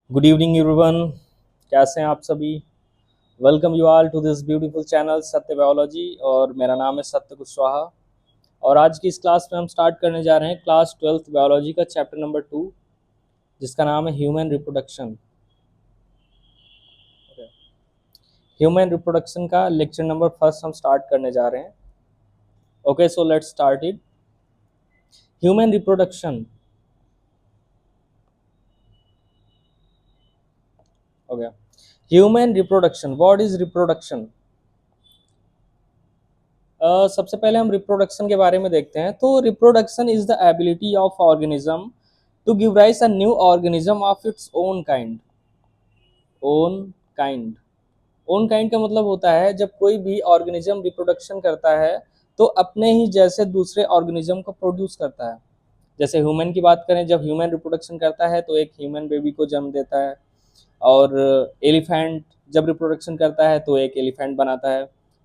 Good evening everyone. कैसे हैं आप सभी? Welcome you all to this beautiful channel Satya biology. और मेरा नाम है सत्य कुशवाहा। और आज की इस क्लास में हम स्टार्ट करने जा रहे हैं क्लास 12th बायोलॉजी का चैप्टर नंबर 2, जिसका नाम है ह्यूमन रिप्रोडक्शन। ह्यूमन रिप्रोडक्शन का लेक्चर नंबर फर्स्ट हम स्टार्ट करने जा रहे हैं। Okay, so let's start it. Human reproduction. Okay, human reproduction, what is reproduction? सबसे पहले हम रिप्रोडक्शन के बारे में देखते हैं। तो reproduction is the ability of organism to give rise a new organism of its own kind. Own kind, own kind का मतलब होता है जब कोई भी ऑर्गेनिज्म रिप्रोडक्शन करता है तो अपने ही जैसे दूसरे ऑर्गेनिज्म को प्रोड्यूस करता है। जैसे ह्यूमन की बात करें, जब ह्यूमन रिप्रोडक्शन करता है तो एक ह्यूमन बेबी को जन्म देता है। और एलिफेंट जब रिप्रोडक्शन करता है तो एक एलिफेंट बनाता है।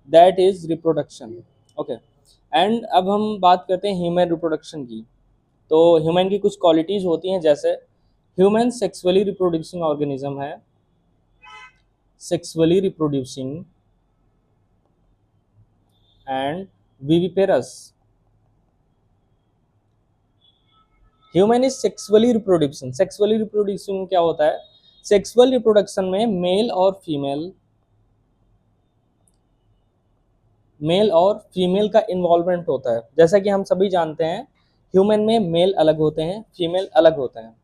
That is reproduction. Okay, and अब हम बात करते हैं ह्यूमन रिप्रोडक्शन की। तो ह्यूमन की कुछ क्वालिटीज होती हैं, जैसे ह्यूमन सेक्सुअली रिप्रोड्यूसिंग ऑर्गेनिज्म है। Sexually reproducing and viviparous. Human is sexually reproducing. Sexually reproducing क्या होता है? सेक्सुअल रिप्रोडक्शन में मेल और फीमेल का इन्वॉल्वमेंट होता है। जैसा कि हम सभी जानते हैं, ह्यूमन में मेल अलग होते हैं, फीमेल अलग होते हैं।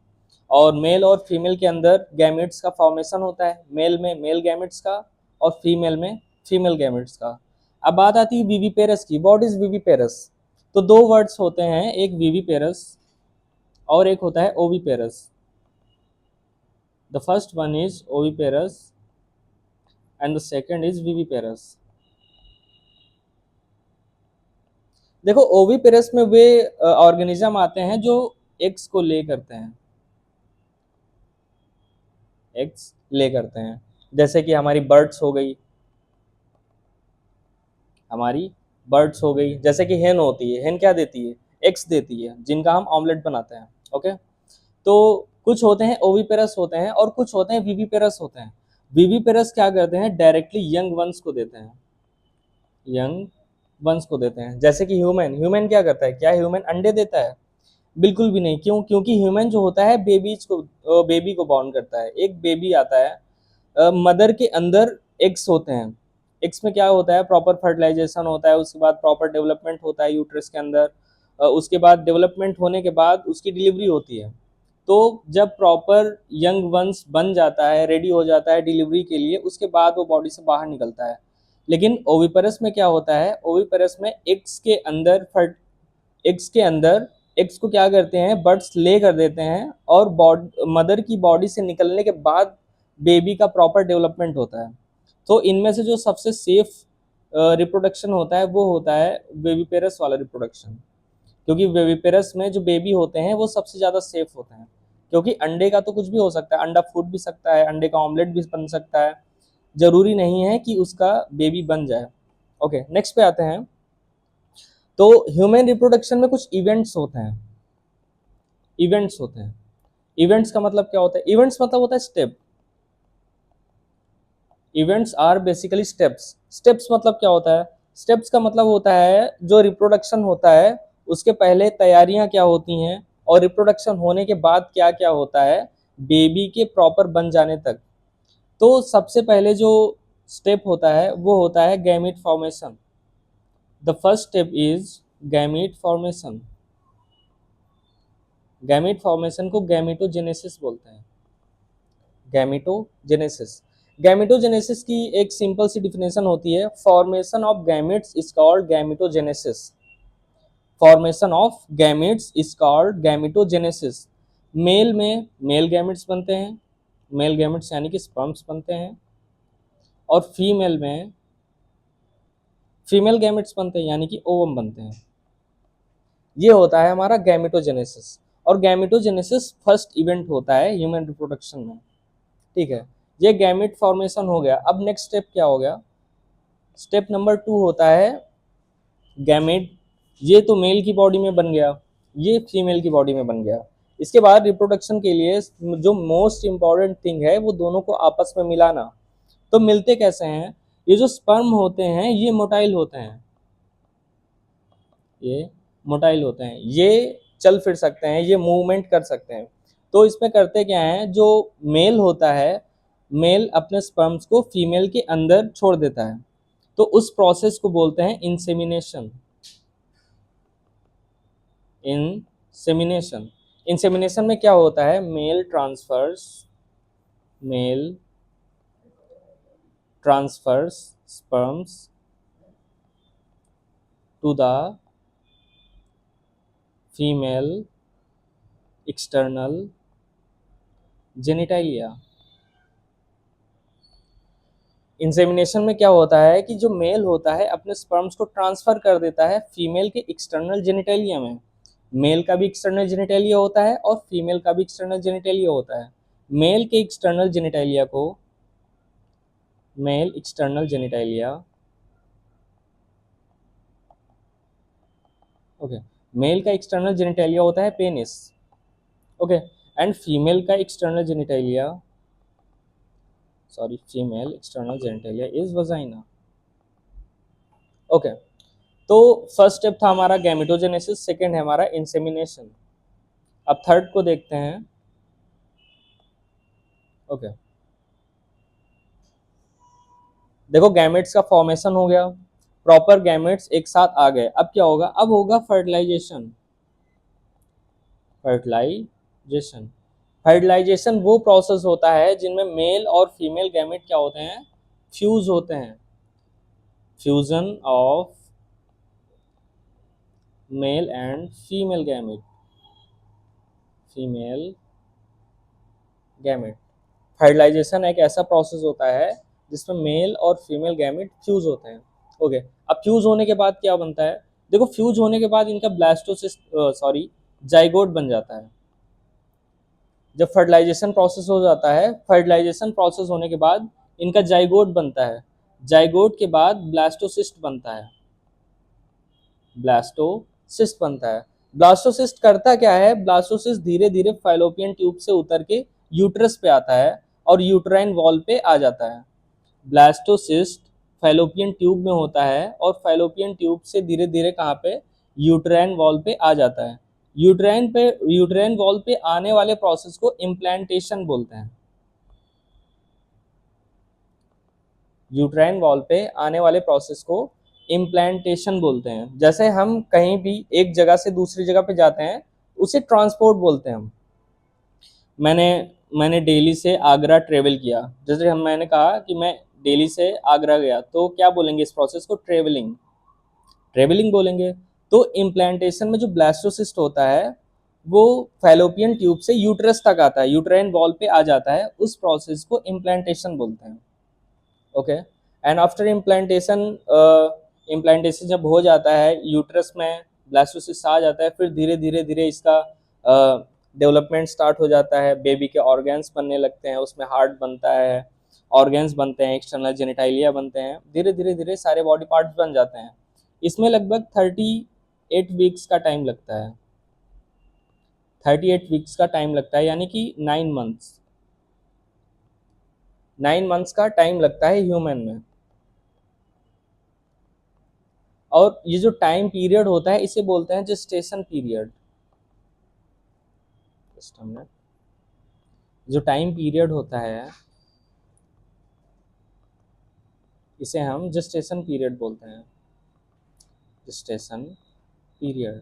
और मेल और फीमेल के अंदर गैमेट्स का फॉर्मेशन होता है, मेल में मेल गैमेट्स का और फीमेल में फीमेल गैमेट्स का। अब बात आती है विविपेरस की। What is viviparous? तो दो वर्ड्स होते हैं, एक विविपेरस और एक होता है oviparous. The first one is oviparous and the second is viviparous. देखो, ओविपेरस में वे ऑर्गेनिज्म आते हैं जो एग्स को ले करते हैं, एग्स ले करते हैं। जैसे कि हमारी बर्ड्स हो गई, जैसे कि हेन होती है। हेन क्या देती है? एग्स देती है, जिनका हम ऑमलेट बनाते हैं। ओके, तो कुछ होते हैं ओविपेरस होते हैं और कुछ होते हैं विविपेरस होते हैं। विविपेरस क्या करते हैं? डायरेक्टली यंग वंस को देते हैं, यंग वंस को देते हैं। जैसे कि ह्यूमन ह्यूमन क्या करता है? क्या ह्यूमन अंडे देता है? बिल्कुल भी नहीं। क्यों? क्योंकि ह्यूमन जो होता है बेबी को बॉर्न करता है। एक बेबी आता है, मदर के अंदर एग्स होते हैं। एग्स में क्या होता है? प्रॉपर फर्टिलाइजेशन होता है, उसके बाद प्रॉपर डेवलपमेंट होता है यूट्रस के अंदर। उसके बाद डेवलपमेंट होने के बाद उसकी डिलीवरी होती है। तो जब प्रॉपर यंग वंस बन जाता है, रेडी हो जाता है डिलीवरी के लिए, उसके बाद वो बॉडी से बाहर निकलता है। लेकिन ओविपेरस में क्या होता है? ओविपेरस में एग्स के अंदर एग्स को क्या करते हैं? बर्ड्स ले कर देते हैं और मदर की बॉडी से निकलने के बाद बेबी का प्रॉपर डेवलपमेंट होता है। तो इनमें से जो सबसे सेफ रिप्रोडक्शन होता है वो होता है बेबीपेरस वाला रिप्रोडक्शन। क्योंकि बेबीपेरस में जो बेबी होते हैं वो सबसे ज़्यादा सेफ होते हैं। क्योंकि अंडे का तो कुछ भी हो सकता है, अंडा फूट भी सकता है, अंडे का ऑमलेट भी बन सकता है। जरूरी नहीं है कि उसका बेबी बन जाए। ओके, नेक्स्ट पे आते हैं। तो ह्यूमन रिप्रोडक्शन में कुछ इवेंट्स होते हैं। इवेंट्स का मतलब क्या होता है? इवेंट्स मतलब होता है step. Events are basically steps. Steps मतलब क्या होता है? स्टेप्स का मतलब होता है जो रिप्रोडक्शन होता है उसके पहले तैयारियां क्या होती हैं, और रिप्रोडक्शन होने के बाद क्या क्या होता है बेबी के प्रॉपर बन जाने तक। तो सबसे पहले जो स्टेप होता है वो होता है gamete formation. The first step is gamete formation. Gamete formation को गैमीटोजेनेसिस बोलते हैं। गैमीटोजेनेसिस। गैमीटोजेनेसिस की एक सिंपल सी डिफिनेशन होती है, formation of gametes is called gametogenesis. Formation of gametes is called gametogenesis. Male में मेल गैमेट्स बनते हैं, मेल गैमेट्स यानी कि स्पर्म्स बनते हैं। और फीमेल में फीमेल गैमेट्स बनते हैं, यानी कि ओवम बनते हैं। ये होता है हमारा गैमेटोजेनेसिस। और गैमेटोजेनेसिस फर्स्ट इवेंट होता है ह्यूमन रिप्रोडक्शन में। ठीक है, ये गैमेट फॉर्मेशन हो गया। अब नेक्स्ट स्टेप क्या हो गया? स्टेप नंबर 2 होता है गैमेट। ये तो मेल की बॉडी में बन गया, ये फीमेल की बॉडी में बन गया। इसके बाद रिप्रोडक्शन के लिए जो मोस्ट इम्पॉर्टेंट थिंग है वो दोनों को आपस में मिलाना। तो मिलते कैसे हैं? ये जो स्पर्म होते हैं ये मोटाइल होते हैं, ये मोटाइल होते हैं, ये चल फिर सकते हैं, ये मूवमेंट कर सकते हैं। तो इसमें करते क्या है, जो मेल होता है, मेल अपने स्पर्म्स को फीमेल के अंदर छोड़ देता है, तो उस प्रोसेस को बोलते हैं इंसेमिनेशन। इंसेमिनेशन इंसेमिनेशन में क्या होता है, male transfers sperms to the female external genitalia. Insemination में क्या होता है कि जो मेल होता है अपने स्पर्म्स को ट्रांसफर कर देता है फीमेल के एक्सटर्नल जेनिटेलिया में। मेल का भी एक्सटर्नल जेनिटेलिया होता है और फीमेल का भी एक्सटर्नल जेनिटेलिया होता है। मेल के एक्सटर्नल जेनिटेलिया को male external genitalia okay, male का एक्सटर्नल जेनिटेलिया होता है पेनिस, ओके, एंड फीमेल का external genitalia female external genitalia is vagina. Okay, तो फर्स्ट स्टेप था हमारा गैमेटोजेनेसिस, सेकंड है हमारा इंसेमिनेशन। अब थर्ड को देखते हैं। ओके, देखो गैमेट्स का फॉर्मेशन हो गया, प्रॉपर गैमेट्स एक साथ आ गए। अब क्या होगा, अब होगा फर्टिलाइजेशन। फर्टिलाइजेशन फर्टिलाइजेशन वो प्रोसेस होता है जिनमें मेल और फीमेल गैमेट क्या होते हैं, फ्यूज होते हैं। Fusion of male and female gamete. Fertilisation एक ऐसा प्रोसेस होता है जिसमें मेल और फीमेल गैमेट फ्यूज होते हैं। ओके, अब फ्यूज होने के बाद क्या बनता है, देखो फ्यूज होने के बाद इनका ब्लास्टोसिस्ट जाइगोट बन जाता है। जब फर्टिलाइजेशन प्रोसेस हो जाता है, फर्टिलाइजेशन प्रोसेस होने के बाद इनका जाइगोट बनता है, जाइगोट के बाद ब्लास्टोसिस्ट बनता है, ब्लास्टोसिस्ट बनता है। ब्लास्टोसिस्ट करता क्या है, ब्लास्टोसिस्ट धीरे धीरे फाइलोपियन ट्यूब से उतर के यूट्रस पे आता है और यूट्राइन वॉल पे आ जाता है। ब्लास्टोसिस्ट फैलोपियन ट्यूब में होता है और फैलोपियन ट्यूब से धीरे धीरे कहाँ पे, यूट्राइन वॉल पे आ जाता है। यूट्राइन वॉल पे आने वाले प्रोसेस को इम्प्लांटेशन बोलते हैं। यूट्राइन वॉल पे आने वाले प्रोसेस को इम्प्लांटेशन बोलते हैं। जैसे हम कहीं भी एक जगह से दूसरी जगह पे जाते हैं, उसे ट्रांसपोर्ट बोलते हैं हम। मैंने मैंने दिल्ली से आगरा ट्रेवल किया, जैसे मैंने कहा कि मैं दिल्ली से आगरा गया, तो क्या बोलेंगे इस प्रोसेस को, ट्रेवलिंग बोलेंगे। तो इम्प्लांटेशन में जो ब्लास्टोसिस्ट होता है वो फैलोपियन ट्यूब से यूट्रस तक आता है, यूट्राइन वॉल पे आ जाता है, उस प्रोसेस को इम्प्लांटेशन बोलते हैं। ओके, एंड आफ्टर इम्प्लांटेशन जब हो जाता है यूट्रस में, ब्लास्टोसिस्ट आ जाता है, फिर धीरे धीरे धीरे इसका डेवलपमेंट स्टार्ट हो जाता है, बेबी के ऑर्गन्स बनने लगते हैं, उसमें हार्ट बनता है, ऑर्गन्स बनते हैं, एक्सटर्नल जेनिटाइलिया बनते हैं, धीरे धीरे धीरे सारे बॉडी पार्ट्स बन जाते हैं। इसमें लगभग 38 वीक्स का टाइम लगता है, 38 वीक्स का टाइम लगता है, यानी कि 9 मंथ्स का टाइम लगता है ह्यूमन में। और ये जो टाइम पीरियड होता है इसे बोलते हैं जेस्टेशन पीरियड। जो टाइम पीरियड होता है इसे हम जेस्टेशन पीरियड बोलते हैं, जेस्टेशन पीरियड।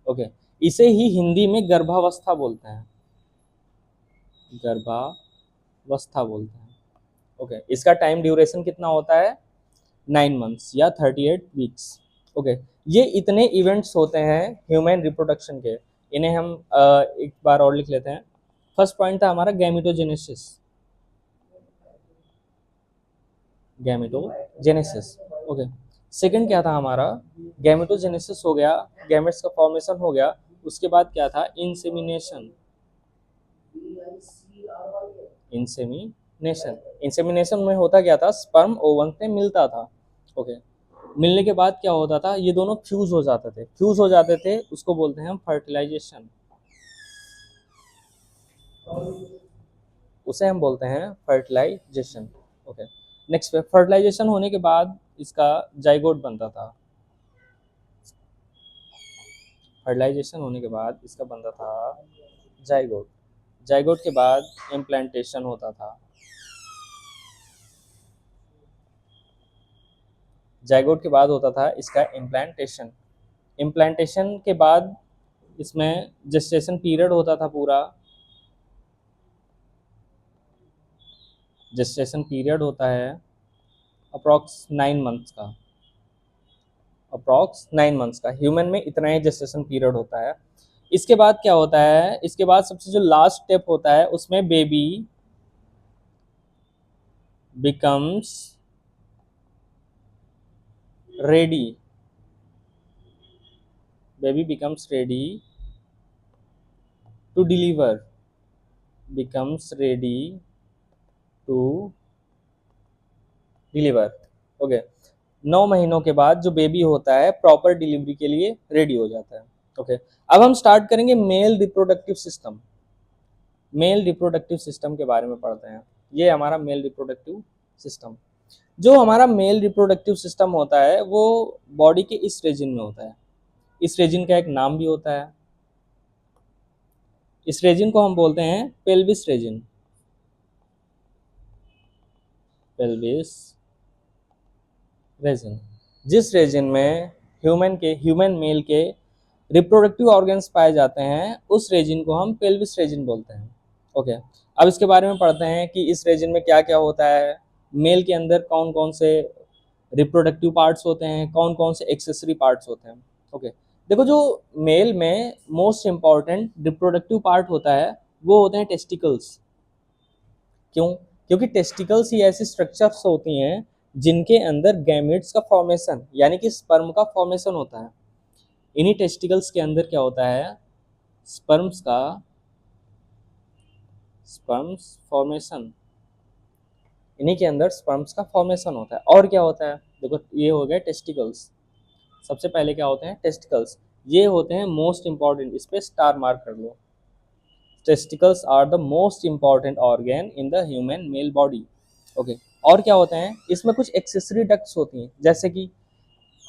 ओके, इसे ही हिंदी में गर्भावस्था बोलते हैं, गर्भावस्था बोलते हैं। ओके, इसका टाइम ड्यूरेशन कितना होता है, 9 मंथ्स या 38 वीक्स। ओके, ये इतने इवेंट्स होते हैं ह्यूमन रिप्रोडक्शन के, इन्हें हम एक बार और लिख लेते हैं। फर्स्ट पॉइंट था हमारा गैमेटोजेनेसिस, गैमेटोजेनेसिस। ओके, सेकंड क्या था हमारा, गैमेटोजेनेसिस हो गया, गैमेट्स का फॉर्मेशन हो गया, उसके बाद क्या था, इंसेमिनेशन। इंसेमिनेशन में होता क्या था, स्पर्म ओवन में मिलता था। ओके, मिलने के बाद क्या होता था, ये दोनों फ्यूज हो जाते थे, उसको बोलते हैं हम फर्टिलाइजेशन। उसे हम बोलते हैं फर्टिलाइजेशन। ओके, नेक्स्ट पे फर्टिलाइजेशन होने के बाद इसका जाइगोट बनता था। फर्टिलाइजेशन होने के बाद इसका बनता था जाइगोट। जाइगोट के बाद इम्प्लांटेशन होता था। जाइगोट के बाद होता था इसका इम्प्लांटेशन। इम्प्लांटेशन के बाद इसमें जेस्टेशन पीरियड होता था पूरा। जेस्टेशन पीरियड होता है अप्रॉक्स 9 मंथ्स का। अप्रॉक्स 9 मंथ्स का ह्यूमन में इतना ही जेस्टेशन पीरियड होता है। इसके बाद क्या होता है, इसके बाद सबसे जो लास्ट स्टेप होता है उसमें baby becomes ready. Baby becomes ready to deliver. Becomes ready to deliver. Okay, 9 महीनों के बाद जो बेबी होता है प्रॉपर डिलीवरी के लिए रेडी हो जाता है। ओके, अब हम स्टार्ट करेंगे male reproductive system. Male reproductive system के बारे में पढ़ते हैं। ये हमारा मेल रिप्रोडक्टिव सिस्टम। जो हमारा मेल रिप्रोडक्टिव सिस्टम होता है वो बॉडी के इस रीजन में होता है। इस रीजन का एक नाम भी होता है। इस रीजन को हम बोलते हैं पेल्विस रीजन। Pelvis region. जिस रीजन में ह्यूमन मेल के रिप्रोडक्टिव ऑर्गन्स पाए जाते हैं उस रीजन को हम पेल्विस रीजन बोलते हैं। ओके, अब इसके बारे में पढ़ते हैं कि इस रीजन में क्या क्या होता है, मेल के अंदर कौन कौन से रिप्रोडक्टिव पार्ट्स होते हैं, कौन कौन से एक्सेसरी पार्ट्स होते हैं। ओके, देखो जो मेल में मोस्ट इंपॉर्टेंट रिप्रोडक्टिव पार्ट होता है वो होते हैं टेस्टिकल्स। क्यों? क्योंकि टेस्टिकल्स ही ऐसी स्ट्रक्चर्स होती हैं जिनके अंदर गैमेट्स का फॉर्मेशन यानी कि स्पर्म का फॉर्मेशन होता है। इन्हीं टेस्टिकल्स के अंदर क्या होता है, स्पर्म्स फॉर्मेशन। इन्हीं के अंदर स्पर्म्स का फॉर्मेशन होता है। और क्या होता है, देखो ये हो गए टेस्टिकल्स। सबसे पहले क्या होते हैं, टेस्टिकल्स। ये होते हैं मोस्ट इंपॉर्टेंट, इस पे स्टार मार्क कर लो। Testicles are the most important organ in the human male body. Okay, और क्या होते हैं, इसमें कुछ एक्सेसरी डक्ट्स होती हैं। जैसे कि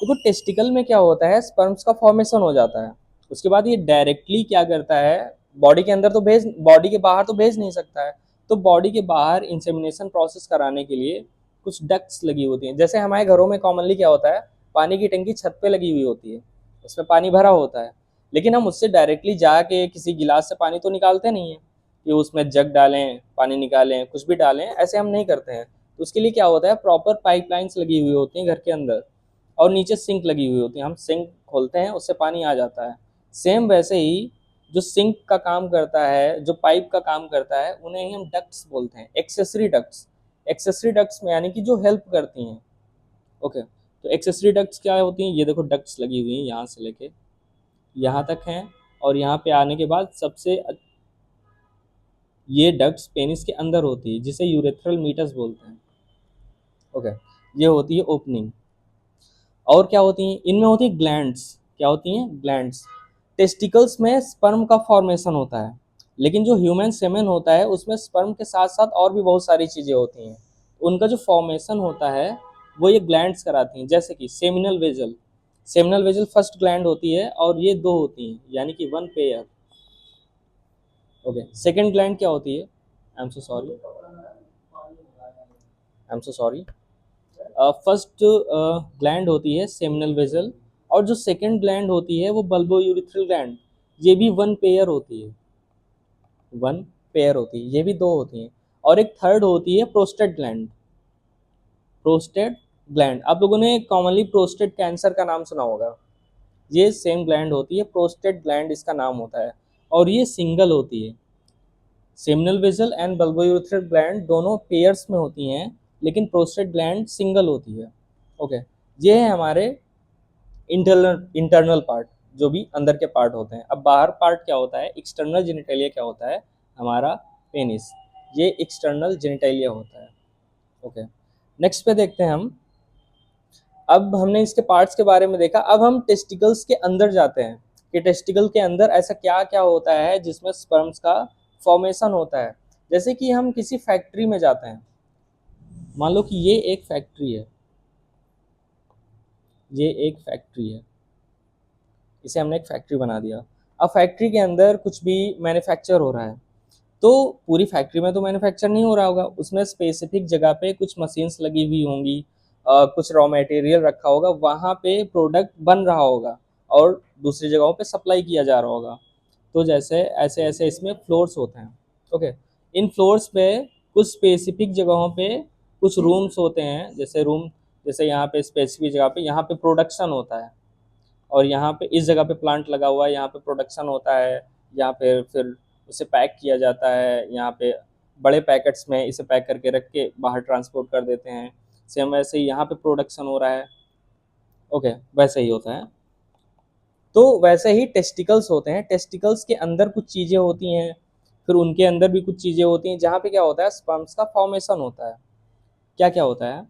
देखो टेस्टिकल में क्या होता है, स्पर्म्स का फॉर्मेशन हो जाता है। उसके बाद ये डायरेक्टली क्या करता है, बॉडी के अंदर तो भेज, बॉडी के बाहर तो भेज नहीं सकता है। तो बॉडी के बाहर इंसेमिनेशन प्रोसेस कराने के लिए कुछ डक्ट्स लगी होती हैं। जैसे हमारे घरों में कॉमनली क्या होता है, पानी की टंकी छत पे लगी हुई होती है, उसमें पानी भरा होता है। लेकिन हम उससे डायरेक्टली जाके किसी गिलास से पानी तो निकालते नहीं है कि उसमें जग डालें पानी निकालें, कुछ भी डालें, ऐसे हम नहीं करते हैं। तो उसके लिए क्या होता है, प्रॉपर पाइपलाइंस लगी हुई होती हैं घर के अंदर और नीचे सिंक लगी हुई होती है। हम सिंक खोलते हैं, उससे पानी आ जाता है। सेम वैसे ही जो सिंक का काम करता है, जो पाइप का काम करता है, उन्हें ही हम डक्ट्स बोलते हैं, एक्सेसरी डक्ट्स। एक्सेसरी डक्ट्स में यानी कि जो हेल्प करती हैं। ओके, तो एक्सेसरी डक्ट्स क्या होती हैं, ये देखो डक्ट्स लगी हुई हैं यहाँ से लेके यहाँ तक हैं। और यहाँ पे आने के बाद ये डक्ट्स पेनिस के अंदर होती है जिसे यूरेथ्रल मीटस बोलते हैं। ओके, ये होती है ओपनिंग। और क्या होती हैं, इनमें होती है ग्लैंड्स। क्या होती हैं, ग्लैंड्स। टेस्टिकल्स में स्पर्म का फॉर्मेशन होता है, लेकिन जो ह्यूमन सेमेन होता है उसमें स्पर्म के साथ साथ और भी बहुत सारी चीज़ें होती हैं। उनका जो फॉर्मेशन होता है वो ये ग्लैंड्स कराती हैं। जैसे कि seminal vessel. Seminal vessel first gland होती है और ये दो होती हैं यानी कि one pair. Okay, second gland क्या होती है, I am so sorry, I am so sorry. First gland होती है सेमिनल वेजल, और जो सेकंड ग्लैंड होती है वो बल्बो यूरिथ्रल ग्लैंड। ये भी वन पेयर होती है, वन पेयर होती है, ये भी दो होती हैं। और एक थर्ड होती है प्रोस्टेट ग्लैंड। प्रोस्टेट ग्लैंड, आप लोगों ने कॉमनली प्रोस्टेट कैंसर का नाम सुना होगा। ये सेम ग्लैंड होती है, प्रोस्टेट ग्लैंड इसका नाम होता है, और ये सिंगल होती है। Seminal vessel and bulbo urethral gland दोनों पेयर्स में होती हैं, लेकिन प्रोस्टेट ग्लैंड सिंगल होती है। ओके, ये है हमारे इंटरनल पार्ट, जो भी अंदर के पार्ट होते हैं। अब बाहर पार्ट क्या होता है, एक्सटर्नल जेनिटेलिया क्या होता है, हमारा पेनिस, ये एक्सटर्नल जेनिटेलिया होता है। ओके, नेक्स्ट पे देखते हैं हम। अब हमने इसके पार्ट्स के बारे में देखा, अब हम टेस्टिकल्स के अंदर जाते हैं कि टेस्टिकल के अंदर ऐसा क्या क्या होता है जिसमें स्पर्म्स का फॉर्मेशन होता है। जैसे कि हम किसी फैक्ट्री में जाते हैं, मान लो कि ये एक फैक्ट्री है, ये एक फैक्ट्री है, इसे हमने एक फैक्ट्री बना दिया। अब फैक्ट्री के अंदर कुछ भी मैन्युफैक्चर हो रहा है, तो पूरी फैक्ट्री में तो मैन्युफैक्चर नहीं हो रहा होगा, उसमें स्पेसिफिक जगह पे कुछ मशीन्स लगी हुई होंगी, कुछ रॉ मटेरियल रखा होगा, वहाँ पे प्रोडक्ट बन रहा होगा और दूसरी जगहों पे सप्लाई किया जा रहा होगा। तो जैसे ऐसे ऐसे इसमें फ्लोर्स होते हैं। ओके, इन फ्लोर्स पे कुछ स्पेसिफिक जगहों पे कुछ रूम्स होते हैं, जैसे रूम, जैसे यहाँ पे स्पेसिफिक जगह पे यहाँ पे प्रोडक्शन होता है, और यहाँ पे इस जगह पे प्लांट लगा हुआ है, यहाँ पे प्रोडक्शन होता है, यहाँ पे फिर उसे पैक किया जाता है, यहाँ पे बड़े पैकेट्स में इसे पैक करके रख के बाहर ट्रांसपोर्ट कर देते हैं। सेम वैसे ही यहाँ पे प्रोडक्शन हो रहा है। ओके, वैसे ही होता है। तो वैसे ही टेस्टिकल्स होते हैं, टेस्टिकल्स के अंदर कुछ चीज़ें होती हैं, फिर उनके अंदर भी कुछ चीज़ें होती हैं, जहाँ पे क्या होता है, स्पर्म्स का फॉर्मेशन होता है। क्या क्या होता है,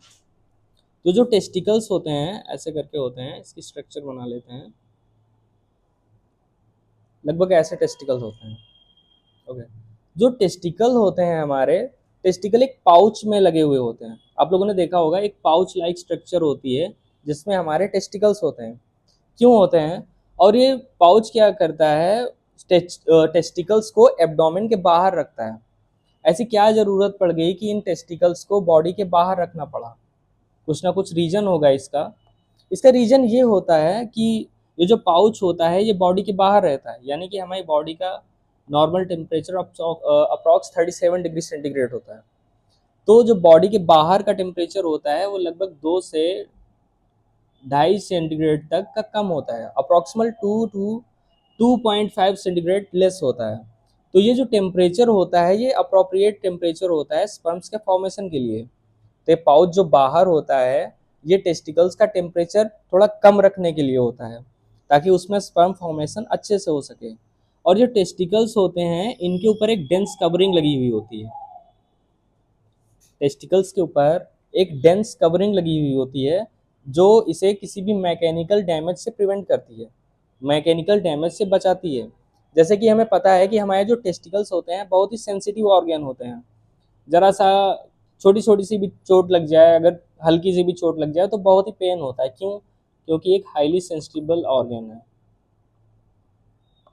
तो जो टेस्टिकल्स होते हैं ऐसे करके होते हैं, इसकी स्ट्रक्चर बना लेते हैं, लगभग ऐसे टेस्टिकल्स होते हैं। ओके, जो टेस्टिकल होते हैं हमारे, टेस्टिकल एक पाउच में लगे हुए होते हैं। आप लोगों ने देखा होगा एक पाउच लाइक स्ट्रक्चर होती है जिसमें हमारे टेस्टिकल्स होते हैं। क्यों होते हैं, और ये पाउच क्या करता है, टेस्टिकल्स को एब्डोमेन के बाहर रखता है। ऐसी क्या ज़रूरत पड़ गई कि इन टेस्टिकल्स को बॉडी के बाहर रखना पड़ा, कुछ ना कुछ रीज़न होगा इसका। इसका रीज़न ये होता है कि ये जो पाउच होता है ये बॉडी के बाहर रहता है, यानी कि हमारी बॉडी का normal temperature approx 37 degree centigrade होता है। तो जो बॉडी के बाहर का टेम्परेचर होता है वो लगभग 2 से 2.5 सेंटीग्रेड तक का कम होता है, अप्रॉक्सीमल 2 to 2.5 सेंटीग्रेड लेस होता है। तो ये जो टेम्परेचर होता है ये अप्रोप्रिएट टेम्परेचर होता है स्पर्म्स के फॉर्मेशन के लिए। तो पाउच जो बाहर होता है ये टेस्टिकल्स का टेम्परेचर थोड़ा कम रखने के लिए होता है, ताकि उसमें स्पर्म फॉर्मेशन अच्छे से हो सके। और जो टेस्टिकल्स होते हैं इनके ऊपर एक डेंस कवरिंग लगी हुई होती है, टेस्टिकल्स के ऊपर एक डेंस कवरिंग लगी हुई होती है जो इसे किसी भी मैकेनिकल डैमेज से प्रिवेंट करती है, मैकेनिकल डैमेज से बचाती है। जैसे कि हमें पता है कि हमारे जो टेस्टिकल्स होते हैं बहुत ही सेंसिटिव ऑर्गन होते हैं, ज़रा सा छोटी छोटी सी भी चोट लग जाए, अगर हल्की सी भी चोट लग जाए तो बहुत ही पेन होता है। क्यों, क्योंकि एक हाईली सेंसिटिव ऑर्गन है,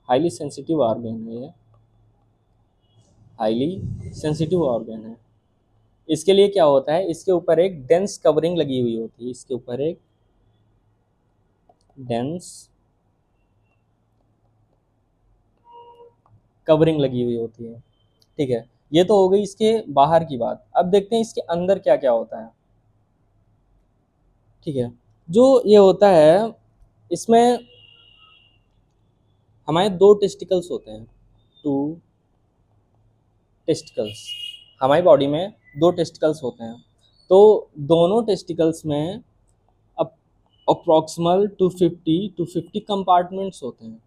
हाईली सेंसिटिव ऑर्गन है ये, हाईली सेंसिटिव ऑर्गन है। इसके लिए क्या होता है, इसके ऊपर एक डेंस कवरिंग लगी हुई होती है, इसके ऊपर एक डेंस कवरिंग लगी हुई होती है। ठीक है, ये तो हो गई इसके बाहर की बात। अब देखते हैं इसके अंदर क्या क्या होता है। ठीक है, जो ये होता है इसमें हमारे 2 टेस्टिकल्स होते हैं, 2 टेस्टिकल्स। हमारी बॉडी में 2 टेस्टिकल्स होते हैं, तो दोनों टेस्टिकल्स में अप्रॉक्सिमल 250 कंपार्टमेंट्स होते हैं,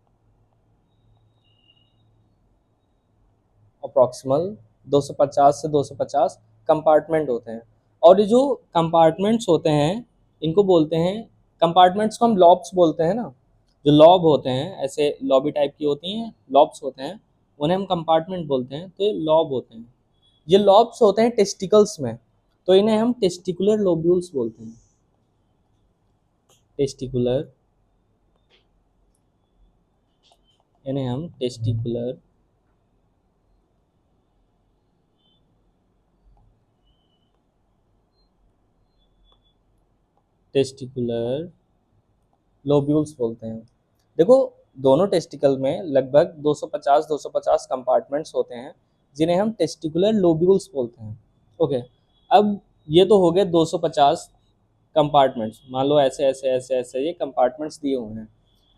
अप्रॉक्सिमल 250 से 250 कंपार्टमेंट होते हैं। और ये जो कंपार्टमेंट्स होते हैं इनको बोलते हैं, कंपार्टमेंट्स को हम लॉब्स बोलते हैं ना, जो लॉब होते हैं ऐसे लॉबी टाइप की होती हैं, लॉब्स होते हैं, उन्हें हम कंपार्टमेंट बोलते हैं। तो ये लॉब होते हैं, ये लॉब्स होते हैं टेस्टिकल्स में, तो इन्हें हम टेस्टिकुलर लोब्यूल्स बोलते हैं, टेस्टिकुलर, इन्हें हम टेस्टिकुलर टेस्टिकुलर लोब्यूल्स बोलते हैं। देखो, दोनों टेस्टिकल में लगभग 250 कंपार्टमेंट्स होते हैं जिन्हें हम टेस्टिकुलर लोब्यूल्स बोलते हैं। ओके, अब ये तो हो गए 250 कंपार्टमेंट्स, मान लो ऐसे ऐसे ऐसे ऐसे ये कंपार्टमेंट्स दिए हुए हैं।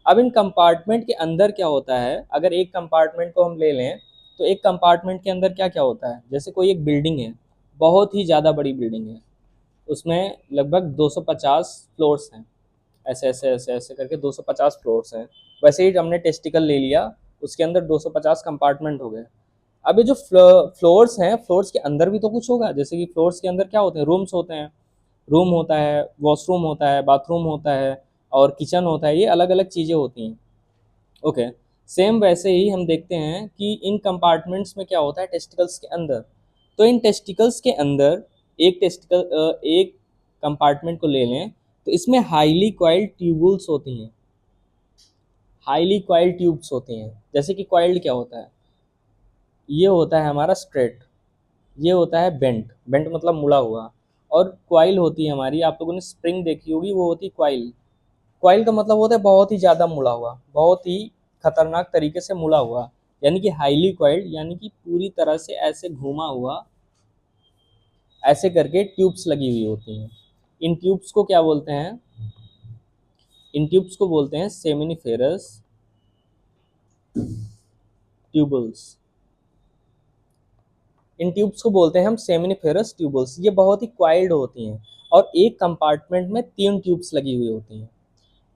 अब इन कंपार्टमेंट के अंदर क्या होता है, अगर एक कंपार्टमेंट को हम ले लें तो एक कंपार्टमेंट के अंदर क्या क्या होता है, जैसे कोई एक बिल्डिंग है, बहुत ही ज़्यादा बड़ी बिल्डिंग है, उसमें लगभग 250 फ्लोर्स हैं, ऐसे ऐसे ऐसे ऐसे करके 250 फ्लोर्स हैं। वैसे ही हमने टेस्टिकल ले लिया, उसके अंदर 250 कंपार्टमेंट हो गए। अब ये जो फ्लोर्स हैं, फ्लोर्स के अंदर भी तो कुछ होगा, जैसे कि फ्लोर्स के अंदर क्या होते हैं, रूम्स होते हैं, रूम होता है, वॉशरूम होता है, बाथरूम होता है और किचन होता है, ये अलग अलग चीज़ें होती हैं। ओके, सेम वैसे ही हम देखते हैं कि इन कंपार्टमेंट्स में क्या होता है टेस्टिकल्स के अंदर। तो इन टेस्टिकल्स के अंदर एक कंपार्टमेंट को ले लें तो इसमें हाईली कॉइल्ड ट्यूबुल्स होती हैं, हाईली कॉइल्ड ट्यूब्स होती हैं। जैसे कि कॉइल्ड क्या होता है, ये होता है हमारा स्ट्रेट, ये होता है बेंट, बेंट मतलब मुड़ा हुआ, और क्वाइल होती है हमारी, आप लोगों ने स्प्रिंग देखी होगी, वो होती क्वाइल। क्वाइल का मतलब होता है बहुत ही ज़्यादा मुड़ा हुआ, बहुत ही खतरनाक तरीके से मुड़ा हुआ, यानी कि हाईली क्वाइल्ड, यानी कि पूरी तरह से ऐसे घूमा हुआ, ऐसे करके ट्यूब्स लगी हुई होती हैं। इन ट्यूब्स को क्या बोलते हैं, इन ट्यूब्स को बोलते हैं सेमिनिफेरस ट्यूबल्स। इन ट्यूब्स को बोलते हैं हम सेमिनिफेरस ट्यूबल्स। ये बहुत ही क्वाइल्ड होती हैं और एक कंपार्टमेंट में 3 ट्यूब्स लगी हुई होती हैं।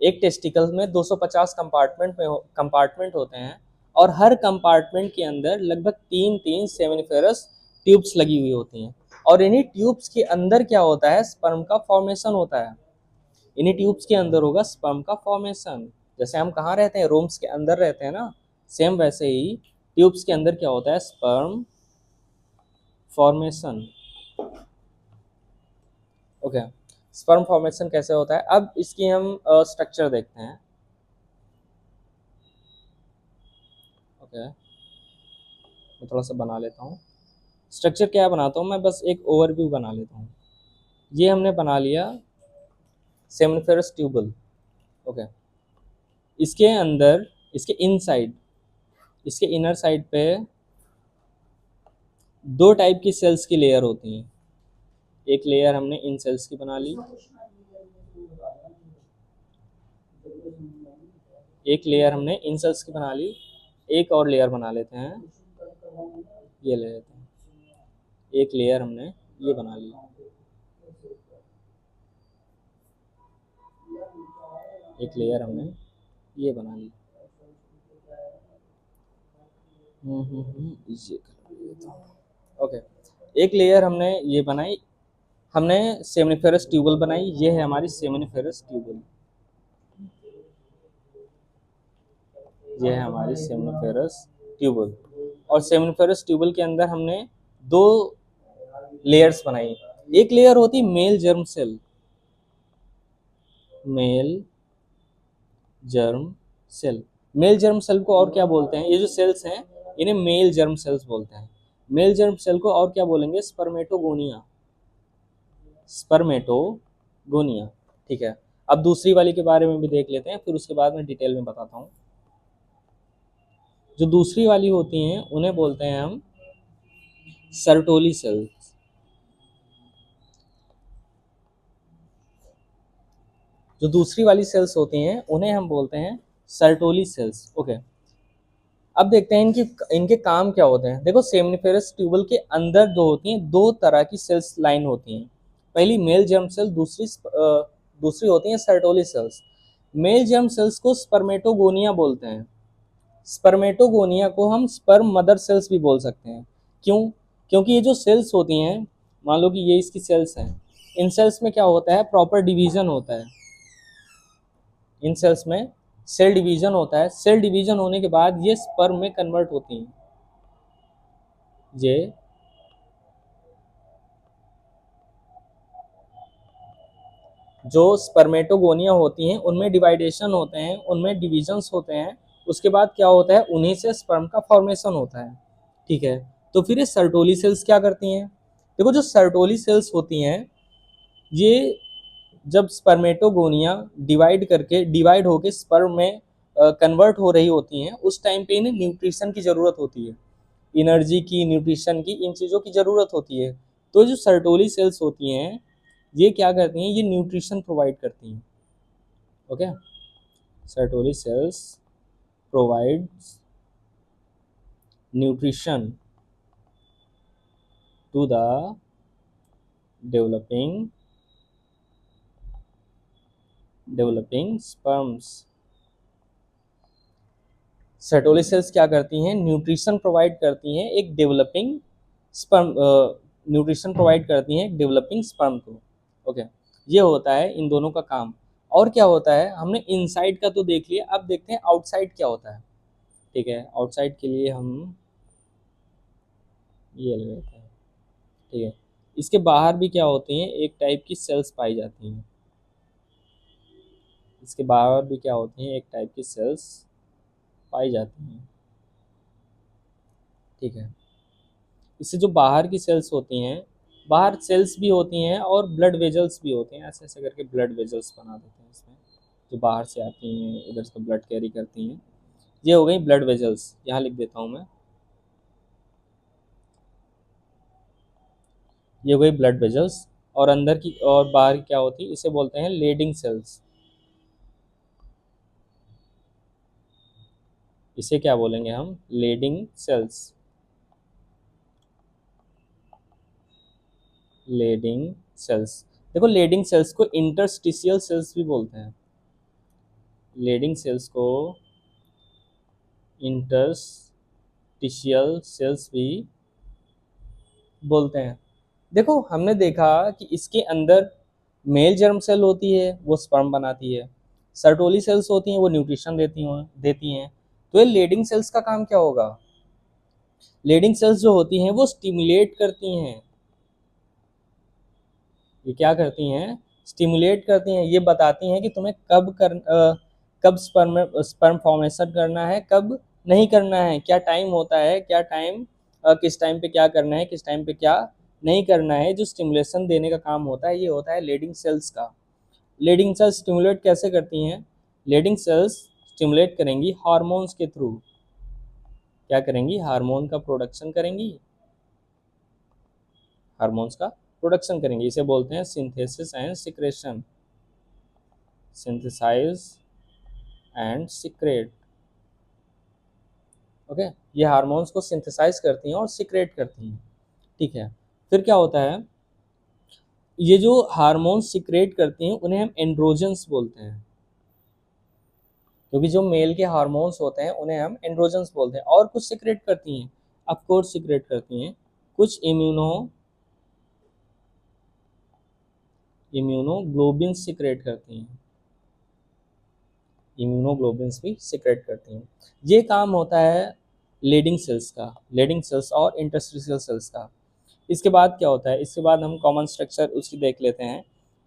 एक टेस्टिकल में 250 कंपार्टमेंट होते हैं और हर कंपार्टमेंट के अंदर लगभग 3 सेमिनिफेरस ट्यूब्स लगी हुई होती हैं। और इन्हीं ट्यूब्स के अंदर क्या होता है, स्पर्म का फॉर्मेशन होता है। इन्हीं ट्यूब्स के अंदर होगा स्पर्म का फॉर्मेशन। जैसे हम कहाँ रहते हैं, रूम्स के अंदर रहते हैं ना, सेम वैसे ही ट्यूब्स के अंदर क्या होता है, sperm formation. Okay, sperm formation कैसे होता है, अब इसकी हम स्ट्रक्चर देखते हैं। ओके, मैं थोड़ा सा बना लेता हूँ स्ट्रक्चर। क्या बनाता हूँ मैं, बस एक ओवरव्यू बना लेता हूँ। ये हमने बना लिया सेमिनिफेरस ट्यूबल। ओके, इसके अंदर, इसके इनसाइड, इसके इनर साइड पे 2 टाइप की सेल्स की लेयर होती हैं। एक लेयर हमने इन सेल्स की बना ली, एक लेयर हमने इन सेल्स की बना ली, एक और लेयर बना लेते हैं, ये ले लेते हैं, एक लेयर हमने ये बना ली, एक लेयर हमने ये बना ली। ये कर लेता हूँ। ओके, एक लेयर हमने ये बनाई, हमने सेमिनिफेरस ट्यूबल बनाई, ये है हमारी सेमिनिफेरस ट्यूबल, ये है हमारी सेमिनिफेरस ट्यूबल। और सेमिनिफेरस ट्यूबल के अंदर हमने 2 लेयर्स बनाई। एक लेयर होती male germ cell, male germ cell. Male germ cell को और क्या बोलते हैं, ये जो सेल्स हैं इन्हें मेल जर्म सेल्स बोलते हैं। मेल जर्म सेल को और क्या बोलेंगे, स्पर्मेटोगोनिया, स्पर्मेटोगोनिया। ठीक है, अब दूसरी वाली के बारे में भी देख लेते हैं, फिर उसके बाद मैं डिटेल में बताता हूँ। जो दूसरी वाली होती हैं उन्हें बोलते हैं हम सर्टोली सेल्स। जो दूसरी वाली सेल्स होती हैं उन्हें हम बोलते हैं सर्टोली सेल्स। ओके, अब देखते हैं इनके काम क्या होते हैं। देखो, सेमिनिफेरस ट्यूबल के अंदर जो होती हैं 2 तरह की सेल्स लाइन होती हैं। पहली मेल जर्म सेल, दूसरी होती हैं Sertoli cells. Male germ cells को स्पर्मेटोगोनिया बोलते हैं। स्पर्मेटोगोनिया को हम स्पर्म मदर सेल्स भी बोल सकते हैं। क्यों, क्योंकि ये जो सेल्स होती हैं, मान लो कि ये इसकी सेल्स हैं, इन सेल्स में क्या होता है, प्रॉपर डिवीजन होता है। इन सेल्स में सेल डिवीजन होता है। सेल डिवीजन होने के बाद ये स्पर्म में कन्वर्ट होती हैं। ये जो स्पर्मेटोगोनिया होती हैं उनमें डिवाइडेशन होते हैं, उनमें डिविजन्स होते हैं। उसके बाद क्या होता है, उन्हीं से स्पर्म का फॉर्मेशन होता है। ठीक है, तो फिर ये सर्टोली सेल्स क्या करती हैं, देखो जो सर्टोली सेल्स होती हैं, ये जब स्पर्मेटोगोनिया डिवाइड होके स्पर्म में कन्वर्ट हो रही होती हैं, उस टाइम पे इन्हें न्यूट्रिशन की ज़रूरत होती है, एनर्जी की, न्यूट्रिशन की, इन चीज़ों की ज़रूरत होती है। तो जो सर्टोली सेल्स होती हैं ये क्या करती हैं, ये न्यूट्रिशन प्रोवाइड करती हैं। Okay, Sertoli cells provides nutrition to the developing sperms. Sertoli cells क्या करती हैं, न्यूट्रिशन प्रोवाइड करती हैं एक डेवलपिंग स्पर्म, न्यूट्रिशन प्रोवाइड करती हैं एक डेवलपिंग स्पर्म को। ओके, ये होता है इन दोनों का काम। और क्या होता है, हमने इनसाइड का तो देख लिया, अब देखते हैं आउटसाइड क्या होता है। ठीक है, आउटसाइड के लिए हम ये ले लेते हैं। ठीक है, इसके बाहर भी क्या होती हैं, एक टाइप की सेल्स पाई जाती हैं। इसके बाहर भी क्या होती हैं, एक टाइप की सेल्स पाई जाती हैं। ठीक है, इससे जो बाहर की सेल्स होती हैं, बाहर सेल्स भी होती हैं और ब्लड वेजल्स भी होते हैं, ऐसे ऐसे करके ब्लड वेजल्स बना देते हैं इसमें, जो बाहर से आती हैं इधर से ब्लड कैरी करती हैं। ये हो गई ब्लड वेजल्स, यहाँ लिख देता हूँ मैं, ये हो गई ब्लड वेजल्स। और अंदर की और बाहर की क्या होती है, इसे बोलते हैं लेडिंग सेल्स। इसे क्या बोलेंगे हम, लेडिंग सेल्स। लेडिंग सेल्स, देखो लेडिंग सेल्स को इंटरस्टिशियल सेल्स भी बोलते हैं। लेडिंग सेल्स को इंटरस्टिशियल सेल्स भी बोलते हैं। देखो हमने देखा कि इसके अंदर मेल जर्म सेल होती है, वो स्पर्म बनाती है। सर्टोली सेल्स होती हैं, वो न्यूट्रिशन देती हैं। तो ये लेडिंग सेल्स का काम क्या होगा, लीडिंग सेल्स जो होती हैं वो स्टिमुलेट करती हैं। ये क्या करती हैं, स्टिमुलेट करती हैं, ये बताती हैं कि तुम्हें कब स्पर्म फॉर्मेशन करना है, कब नहीं करना है, क्या टाइम होता है, क्या टाइम, किस टाइम पे क्या करना है, किस टाइम पे क्या नहीं करना है। जो स्टिमुलेशन देने का काम होता है, ये होता है लीडिंग सेल्स का। लीडिंग सेल्स स्टिमुलेट कैसे करती हैं, लीडिंग सेल्स स्टिमुलेट करेंगी हार्मोन्स के थ्रू। क्या करेंगी, हार्मोन का प्रोडक्शन करेंगी, हार्मोन्स का प्रोडक्शन करेंगे। इसे बोलते हैं synthesis and secretion, synthesise and secrete. Okay, ये हार्मोन्स को सिंथेसाइज करती हैं और सिक्रेट करती हैं। ठीक है, फिर क्या होता है, ये जो हार्मोन्स सिक्रेट करती हैं उन्हें हम एंड्रोजन्स बोलते हैं, क्योंकि जो मेल के हार्मोन्स होते हैं उन्हें हम एंड्रोजन्स बोलते हैं। और कुछ सिक्रेट करती हैं, ऑफ कोर्स सिक्रेट करती हैं, कुछ इम्यूनोग्लोबिन सिक्रेट करती हैं, इम्यूनोग्लोबिन्स भी सिक्रेट करती हैं। ये काम होता है लीडिंग सेल्स का, लीडिंग सेल्स और इंटरस्टिशियल सेल्स का। इसके बाद क्या होता है, इसके बाद हम कॉमन स्ट्रक्चर उसकी देख लेते हैं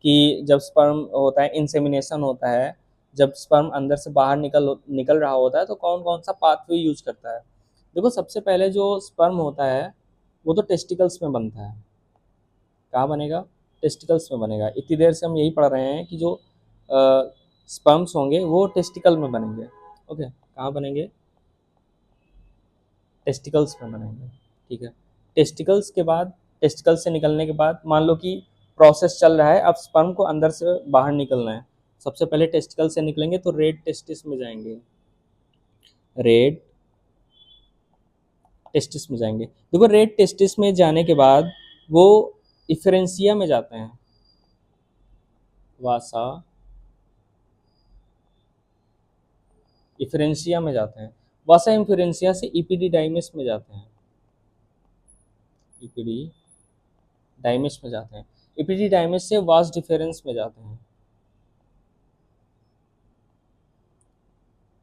कि जब स्पर्म होता है, इंसेमिनेशन होता है, जब स्पर्म अंदर से बाहर निकल निकल रहा होता है तो कौन कौन सा पाथवे यूज करता है। देखो सबसे पहले जो स्पर्म होता है वो तो टेस्टिकल्स में बनता है। कहाँ बनेगा, टेस्टिकल्स में बनेगा। इतनी देर से हम यही पढ़ रहे हैं कि जो स्पर्म्स होंगे वो टेस्टिकल में बनेंगे। ओके, कहाँ बनेंगे, टेस्टिकल्स में बनेंगे। ठीक है, टेस्टिकल्स के बाद, टेस्टिकल से निकलने के बाद मान लो कि प्रोसेस चल रहा है, अब स्पर्म को अंदर से बाहर निकलना है। सबसे पहले टेस्टिकल से निकलेंगे तो रेड टेस्टिस में जाएंगे, रेड टेस्टिस में जाएंगे। देखो रेड टेस्टिस में जाने के बाद वो इफरेंसिया में जाते हैं, वासा इफरेंसिया में जाते हैं, वासा इफरेंसिया से इपिडिडाइमिस में जाते हैं, इपिडिडाइमिस में जाते हैं, इपिडिडाइमिस से वास डिफरेंस में जाते हैं,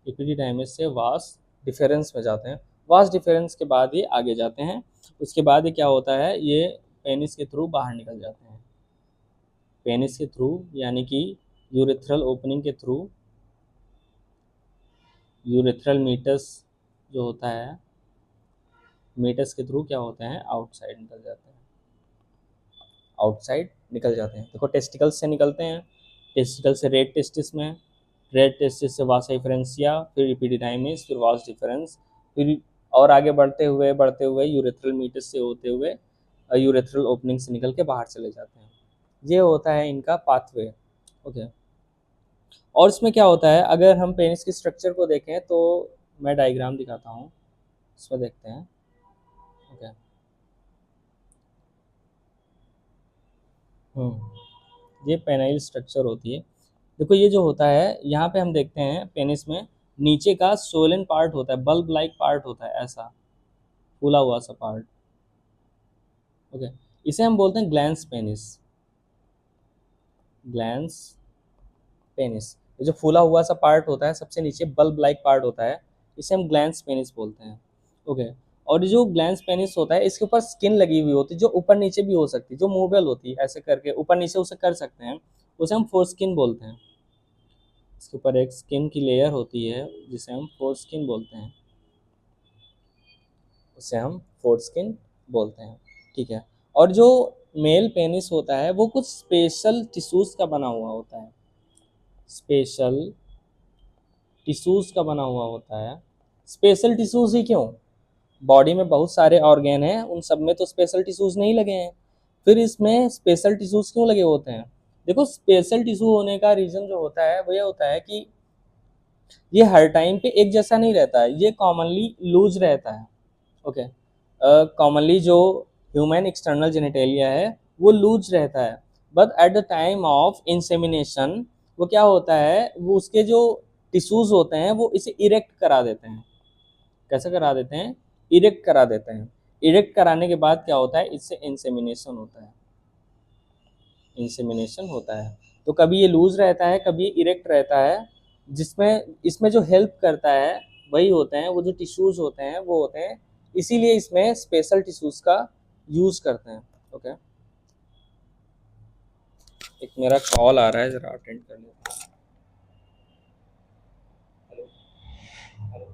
इपिडिडाइमिस से वास डिफरेंस में जाते हैं। वास डिफरेंस के बाद ये आगे जाते हैं। उसके बाद ये क्या होता है, ये पेनिस के थ्रू बाहर निकल जाते हैं, पेनिस के थ्रू यानी कि यूरेथ्रल ओपनिंग के थ्रू, यूरेथ्रल मीटस जो होता है, मीटस के थ्रू क्या होते हैं, आउटसाइड निकल जाते हैं, आउटसाइड निकल जाते हैं। देखो टेस्टिकल से निकलते हैं, टेस्टिकल से रेड टेस्टिस में, रेड टेस्टिस से वासा डिफरेंसिया, फिर इपिडिडाइमिस, फिर वास डिफरेंस, फिर और आगे बढ़ते हुए यूरेथ्रल मीटस से होते हुए यूरेथ्रल ओपनिंग से निकल के बाहर चले जाते हैं। ये होता है इनका पाथवे। ओके, और इसमें क्या होता है, अगर हम पेनिस की स्ट्रक्चर को देखें तो मैं डायग्राम दिखाता हूँ, इसमें देखते हैं। ओके, ये पेनाइल स्ट्रक्चर होती है। देखो ये जो होता है, यहाँ पे हम देखते हैं पेनिस में नीचे का सोलन पार्ट होता है, बल्ब लाइक पार्ट होता है, ऐसा फूला हुआ सा पार्ट। ओके, इसे हम बोलते हैं ग्लैंस पेनिस, ग्लैंस पेनिस। ये जो फूला हुआ सा पार्ट होता है सबसे नीचे, बल्ब लाइक पार्ट होता है, इसे हम ग्लैंस पेनिस बोलते हैं। ओके। और जो ग्लैंस पेनिस होता है इसके ऊपर स्किन लगी हुई होती है, जो ऊपर नीचे भी हो सकती है, जो मूवेबल होती है, ऐसे करके ऊपर नीचे उसे कर सकते हैं, उसे हम फोर स्किन बोलते हैं। इसके ऊपर एक स्किन की लेयर होती है जिसे हम फोर स्किन बोलते हैं, उसे हम फोर स्किन बोलते हैं। ठीक है। और जो मेल पेनिस होता है वो कुछ स्पेशल टिश्यूज का बना हुआ होता है, स्पेशल टिश्यूज का बना हुआ होता है। स्पेशल टिश्यूज ही क्यों, बॉडी में बहुत सारे ऑर्गेन हैं, उन सब में तो स्पेशल टिश्यूज नहीं लगे हैं, फिर इसमें स्पेशल टिश्यूज क्यों लगे होते हैं? देखो, स्पेशल टिश्यू होने का रीजन जो होता है वो ये होता है कि ये हर टाइम पे एक जैसा नहीं रहता है, ये कॉमनली लूज रहता है। ओके। कॉमनली जो ह्यूमन एक्सटर्नल जेनिटेलिया है वो लूज रहता है, but at the time of insemination वो क्या होता है, वो उसके जो टिश्यूज होते हैं वो इसे इरेक्ट करा देते हैं। कैसे करा देते हैं? इरेक्ट करा देते हैं। इरेक्ट कराने के बाद क्या होता है, इससे इंसेमिनेशन होता है, इंसेमिनेशन होता है। तो कभी ये लूज रहता है, कभी इरेक्ट रहता है, जिसमें इसमें जो हेल्प करता है वही होते हैं, वो जो टिश्यूज होते हैं वो होते हैं, इसीलिए इसमें स्पेशल टिश्यूज का यूज करते हैं। ओके। एक मेरा कॉल आ रहा है, जरा अटेंड कर लेते हैं। हेलो। हेलो।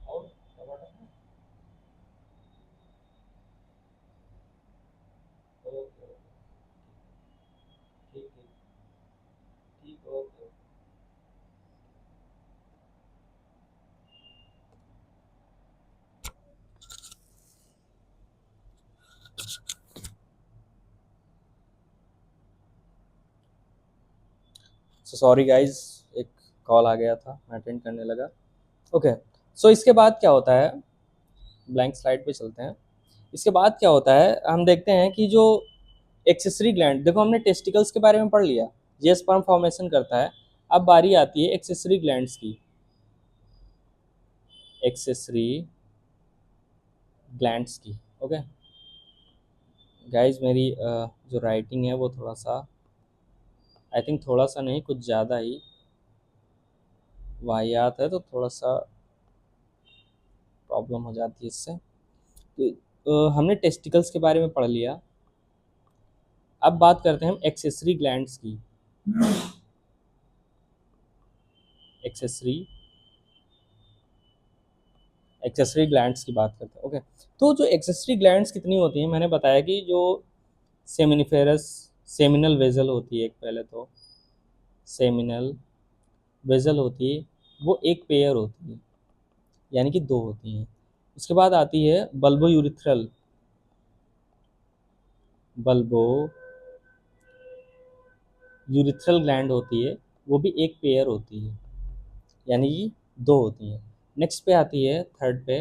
और टमाटर है? ओके। ठीक ठीक ठीक। ओके। सो सॉरी गाइज, एक कॉल आ गया था, मैं अटेंड करने लगा। ओके। सो इसके बाद क्या होता है, ब्लैंक स्लाइड पे चलते हैं। इसके बाद क्या होता है, हम देखते हैं कि जो एक्सेसरी ग्लैंड, देखो हमने टेस्टिकल्स के बारे में पढ़ लिया, ये स्पर्म फॉर्मेशन करता है। अब बारी आती है एक्सेसरी ग्लैंड्स की, एक्सेसरी ग्लैंड्स की। ओके गाइज, मेरी जो राइटिंग है वो थोड़ा सा, आई थिंक थोड़ा सा नहीं, कुछ ज़्यादा ही वाहियात है, तो थोड़ा सा प्रॉब्लम हो जाती है इससे। तो हमने टेस्टिकल्स के बारे में पढ़ लिया। अब बात करते हैं हम एक्सेसरी ग्लैंड्स की, एक्सेसरी एक्सेसरी ग्लैंड्स की बात करते हैं। ओके। तो जो एक्सेसरी ग्लैंड्स कितनी होती हैं, मैंने बताया कि जो सेमिनिफेरस सेमिनल वेजल होती है, एक पहले तो सेमिनल वेजल होती है, वो एक पेयर होती है, यानी कि दो होती हैं। उसके बाद आती है bulbo urethral, bulbo urethral gland होती है, वो भी एक पेयर होती है, यानी कि दो होती हैं। नेक्स्ट पे आती है, थर्ड पे,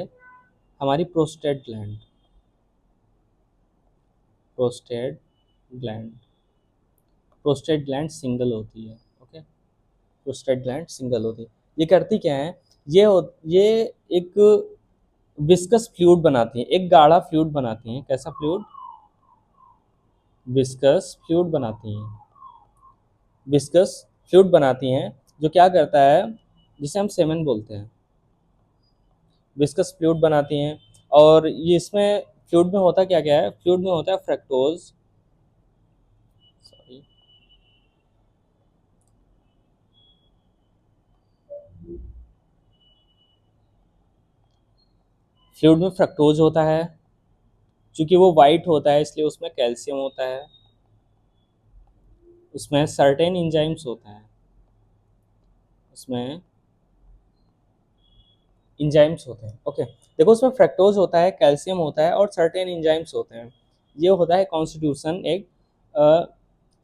हमारी prostate gland, prostate gland, prostate gland single होती है। ओके। प्रोस्टेट ग्लैंड सिंगल होती है। ये करती क्या है, ये एक विस्कस फ्लूइड बनाती है, एक गाढ़ा फ्लूइड बनाती हैं। कैसा फ्लूइड? विस्कस फ्लूइड बनाती हैं, विस्कस फ्लूइड बनाती हैं, जो क्या करता है, जिसे हम सेमेन बोलते हैं, विस्कस फ्लूइड बनाती हैं। और ये इसमें फ्लूइड में होता क्या क्या है, फ्लूइड में होता है फ्रक्टोज, सॉरी, फ्लूइड में फ्रक्टोज होता है, क्योंकि वो वाइट होता है इसलिए उसमें कैल्शियम होता है, उसमें सर्टेन इंजाइम्स होता है, उसमें इंजाइम्स होते हैं। ओके। देखो, उसमें फ्रक्टोज होता है, कैल्शियम होता है और सर्टेन इंजाइम्स होते हैं। ये होता है कॉन्स्टिट्यूशन एक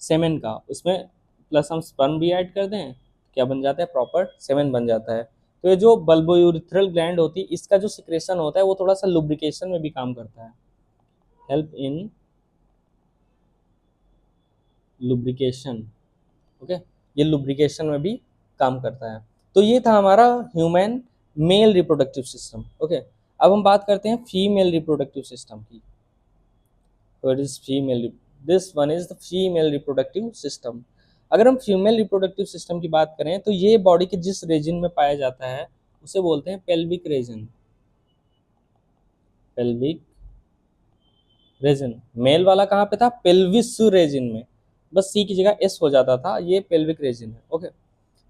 सेमेन का। उसमें प्लस हम स्पर्म भी ऐड कर दें, क्या बन जाता है, प्रॉपर सेमेन बन जाता है। तो ये जो बल्बोयूरिथ्रल ग्लैंड होती है, इसका जो सिक्रेशन होता है वो थोड़ा सा लुब्रिकेशन में भी काम करता है, हेल्प इन लुब्रिकेशन। ओके। ये लुब्रिकेशन में भी काम करता है। तो ये था हमारा human male reproductive system. Okay. अब हम बात करते हैं फीमेल रिप्रोडक्टिव सिस्टम की। What is female? This one is the female reproductive system. अगर हम फीमेल रिप्रोडक्टिव सिस्टम की बात करें तो ये बॉडी के जिस रीजन में पाया जाता है उसे बोलते हैं pelvic region. Pelvic region. Male वाला कहाँ पे था? पेल्विस रीजन में, बस सी की जगह एस हो जाता था, ये पेल्विक रीजन है। ओके,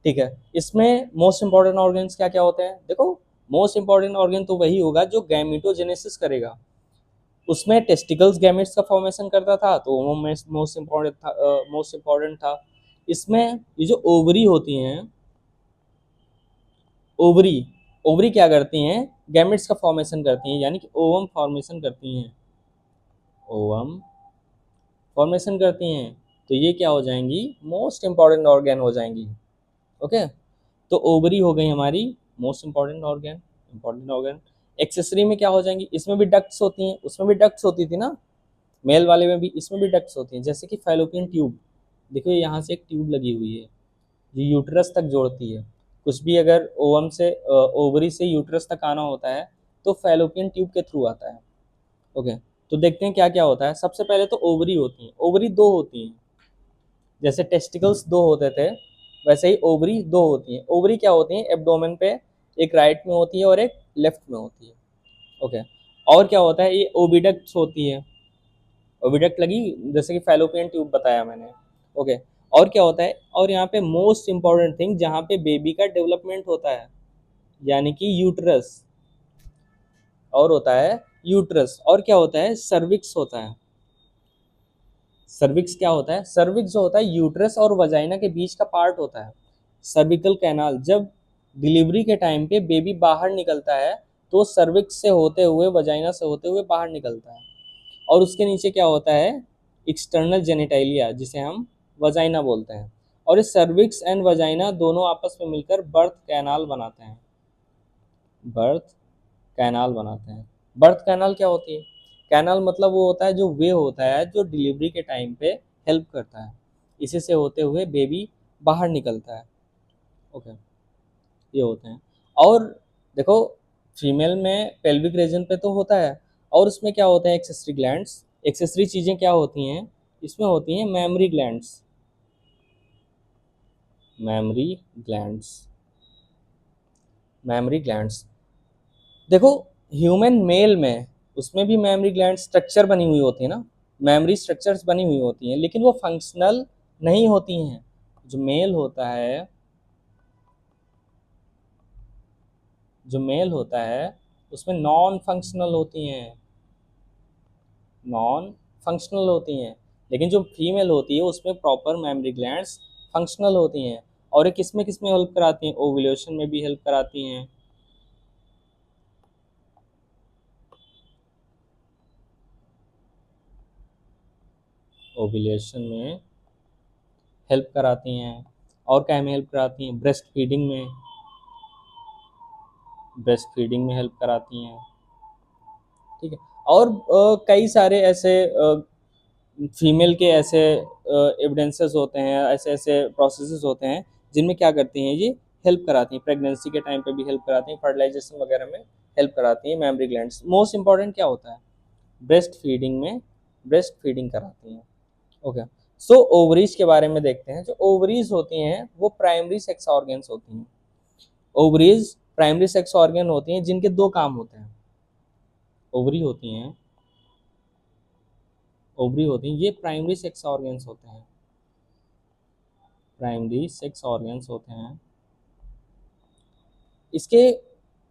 ठीक है। इसमें मोस्ट इंपॉर्टेंट ऑर्गन्स क्या क्या होते हैं? देखो, मोस्ट इंपॉर्टेंट ऑर्गन तो वही होगा जो गैमेटोजेनेसिस करेगा। उसमें टेस्टिकल्स गैमेट्स का फॉर्मेशन करता था, तो वो मोस्ट इंपॉर्टेंट था, मोस्ट इंपॉर्टेंट था। इसमें ये जो ओवरी होती हैं, ओवरी ओवरी क्या करती हैं? गैमेट्स का फॉर्मेशन करती हैं, यानी कि ओवम फॉर्मेशन करती हैं। ओवम फॉर्मेशन करती हैं, तो ये क्या हो जाएंगी? मोस्ट इंपॉर्टेंट ऑर्गन हो जाएंगी। ओके, तो ओवरी हो गई हमारी मोस्ट इंपॉर्टेंट ऑर्गन। एक्सेसरी में क्या हो जाएंगी? इसमें भी डक्ट्स होती हैं, उसमें भी डक्ट्स होती थी ना, मेल वाले में भी, इसमें भी डक्ट्स होती हैं, जैसे कि फैलोपियन ट्यूब। देखो यहाँ से एक ट्यूब लगी हुई है, जो यूट्रस तक जोड़ती है। कुछ भी अगर ओवम से ओवरी से यूट्रस तक आना होता है तो फैलोपियन ट्यूब के थ्रू आता है। ओके, तो देखते हैं क्या क्या होता है। सबसे पहले तो ओवरी होती हैं। ओवरी दो होती हैं, जैसे टेस्टिकल्स दो होते थे वैसे ही ओवरी दो होती हैं। ओवरी क्या होती हैं? एब्डोमेन पे, एक राइट में होती है और एक लेफ्ट में होती है। ओके, और क्या होता है? ये ओविडक्ट्स होती है, ओविडक्ट लगी, जैसे कि फैलोपियन ट्यूब बताया मैंने। ओके, और क्या होता है? और यहाँ पे मोस्ट इंपॉर्टेंट थिंग, जहाँ पे बेबी का डेवलपमेंट होता है, यानी कि यूट्रस। और होता है यूट्रस, और क्या होता है? सर्विक्स होता है। सर्विक्स क्या होता है? सर्विक्स जो होता है यूट्रस और वजाइना के बीच का पार्ट होता है। सर्विकल कैनाल, जब डिलीवरी के टाइम पे बेबी बाहर निकलता है तो सर्विक्स से होते हुए, वजाइना से होते हुए बाहर निकलता है। और उसके नीचे क्या होता है? एक्सटर्नल जेनिटालिया, जिसे हम वजाइना बोलते हैं। और इस सर्विक्स एंड वजाइना दोनों आपस में मिलकर बर्थ कैनाल बनाते हैं। बर्थ कैनाल बनाते हैं। बर्थ कैनाल क्या होती है? कैनाल मतलब वो होता है जो वे होता है जो डिलीवरी के टाइम पे हेल्प करता है, इसी से होते हुए बेबी बाहर निकलता है। ओके, ये होते हैं। और देखो, फीमेल में पेल्विक रीजन पे तो होता है, और उसमें क्या होते हैं? Accessory glands. एक्सेसरी चीज़ें क्या होती हैं? इसमें होती हैं mammary glands. Mammary glands, mammary glands. देखो, ह्यूमन मेल में, उसमें भी मेमरी ग्लैंड स्ट्रक्चर बनी हुई होती है ना, मेमोरी स्ट्रक्चर्स बनी हुई होती हैं, लेकिन वो फंक्शनल नहीं होती हैं। जो मेल होता है, जो मेल होता है उसमें नॉन फंक्शनल होती हैं, नॉन फंक्शनल होती हैं। लेकिन जो फीमेल होती है उसमें प्रॉपर मेमोरी ग्लैंड्स फंक्शनल होती हैं। और ये किस में हेल्प कराती हैं? ओव्यूलेशन में भी हेल्प कराती हैं। ओव्यूलेशन में हेल्प कराती हैं, और क्या में हेल्प कराती हैं? ब्रेस्ट फीडिंग में, ब्रेस्ट फीडिंग में हेल्प कराती हैं। ठीक है, और कई सारे ऐसे फीमेल के ऐसे एविडेंसेस होते हैं, ऐसे ऐसे प्रोसेसेस होते हैं जिनमें क्या करती हैं? ये हेल्प कराती हैं, प्रेगनेंसी के टाइम पे भी हेल्प कराती हैं, फर्टिलाइजेशन वगैरह में हेल्प कराती हैं मेमरी ग्लैंड्स। मोस्ट इंपॉर्टेंट क्या होता है? ब्रेस्ट फीडिंग में ब्रेस्ट फीडिंग कराती हैं। ओके, सो ओवरीज के बारे में देखते हैं। जो ओवरीज होती हैं वो प्राइमरी सेक्स ऑर्गन्स होती हैं। ओवरीज प्राइमरी सेक्स ऑर्गन होती हैं जिनके दो काम होते हैं। ओवरी होती हैं, ओवरी होती हैं, ये प्राइमरी सेक्स ऑर्गन्स होते हैं, प्राइमरी सेक्स ऑर्गन्स होते हैं। इसके